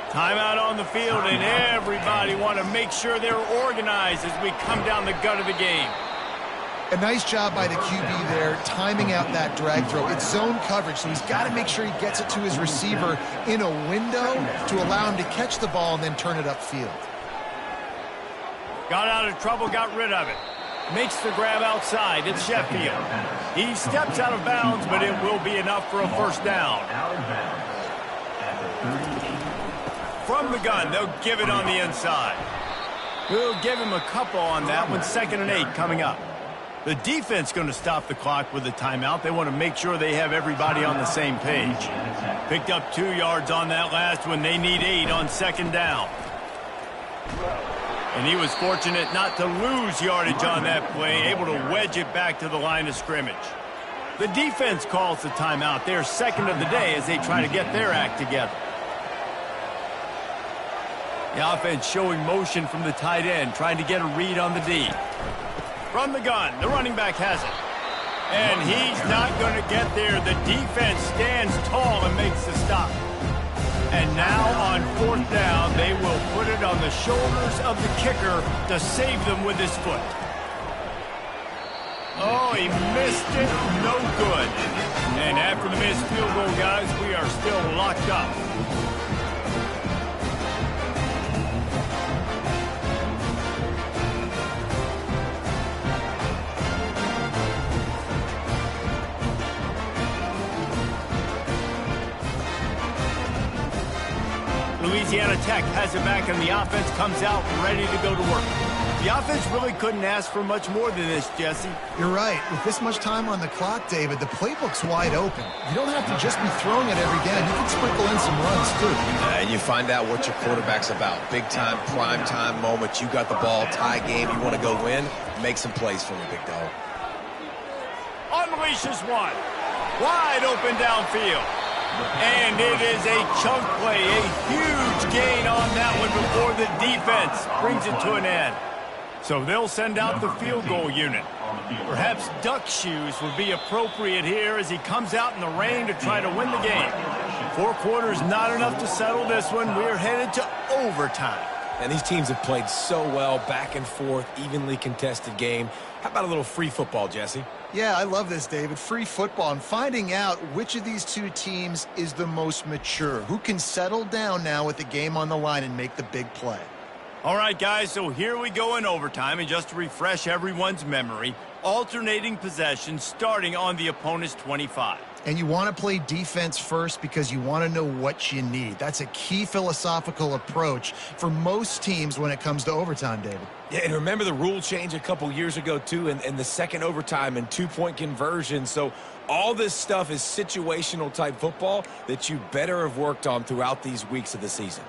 Timeout on the field, and everybody want to make sure they're organized as we come down the gut of the game. A nice job by the QB there, timing out that drag throw. It's zone coverage, so he's got to make sure he gets it to his receiver in a window to allow him to catch the ball and then turn it upfield. Got out of trouble, got rid of it. Makes the grab outside. It's Sheffield. He steps out of bounds, but it will be enough for a 1st down. From the gun, they'll give it on the inside. We'll give him a couple on that one. 2nd and 8 coming up. The defense going to stop the clock with a timeout. They want to make sure they have everybody on the same page. Picked up 2 yards on that last one. They need 8 on 2nd down. And he was fortunate not to lose yardage on that play, able to wedge it back to the line of scrimmage. The defense calls the timeout. They're 2nd of the day as they try to get their act together. The offense showing motion from the tight end, trying to get a read on the D. From the gun, the running back has it. And he's not going to get there. The defense stands tall and makes the stop. And now on 4th down, they will put it on the shoulders of the kicker to save them with his foot. Oh, he missed it. No good. And after the missed field goal, guys, we are still locked up. Louisiana Tech has it back, and the offense comes out ready to go to work. The offense really couldn't ask for much more than this, Jesse. You're right. With this much time on the clock, David, the playbook's wide open. You don't have to just be throwing it every down. You can sprinkle in some runs, too. And you find out what your quarterback's about. Big-time, prime-time moments. You got the ball, tie game. You want to go win? Make some plays for me, big dog. Unleashes one. Wide open downfield. And it is a chunk play, a huge gain on that one before the defense brings it to an end. So they'll send out the field goal unit. Perhaps duck shoes would be appropriate here as he comes out in the rain to try to win the game. 4 quarters not enough to settle this one. We're headed to overtime. And these teams have played so well, back and forth, evenly contested game. How about a little free football, Jesse? Yeah, I love this, David. Free football and finding out which of these two teams is the most mature. Who can settle down now with the game on the line and make the big play? All right, guys, so here we go in overtime. And just to refresh everyone's memory, alternating possession starting on the opponent's 25. And you want to play defense first because you want to know what you need. That's a key philosophical approach for most teams when it comes to overtime, David. Yeah, and remember the rule change a couple years ago, too, and the second overtime and 2-point conversion. So all this stuff is situational type football that you better have worked on throughout these weeks of the season.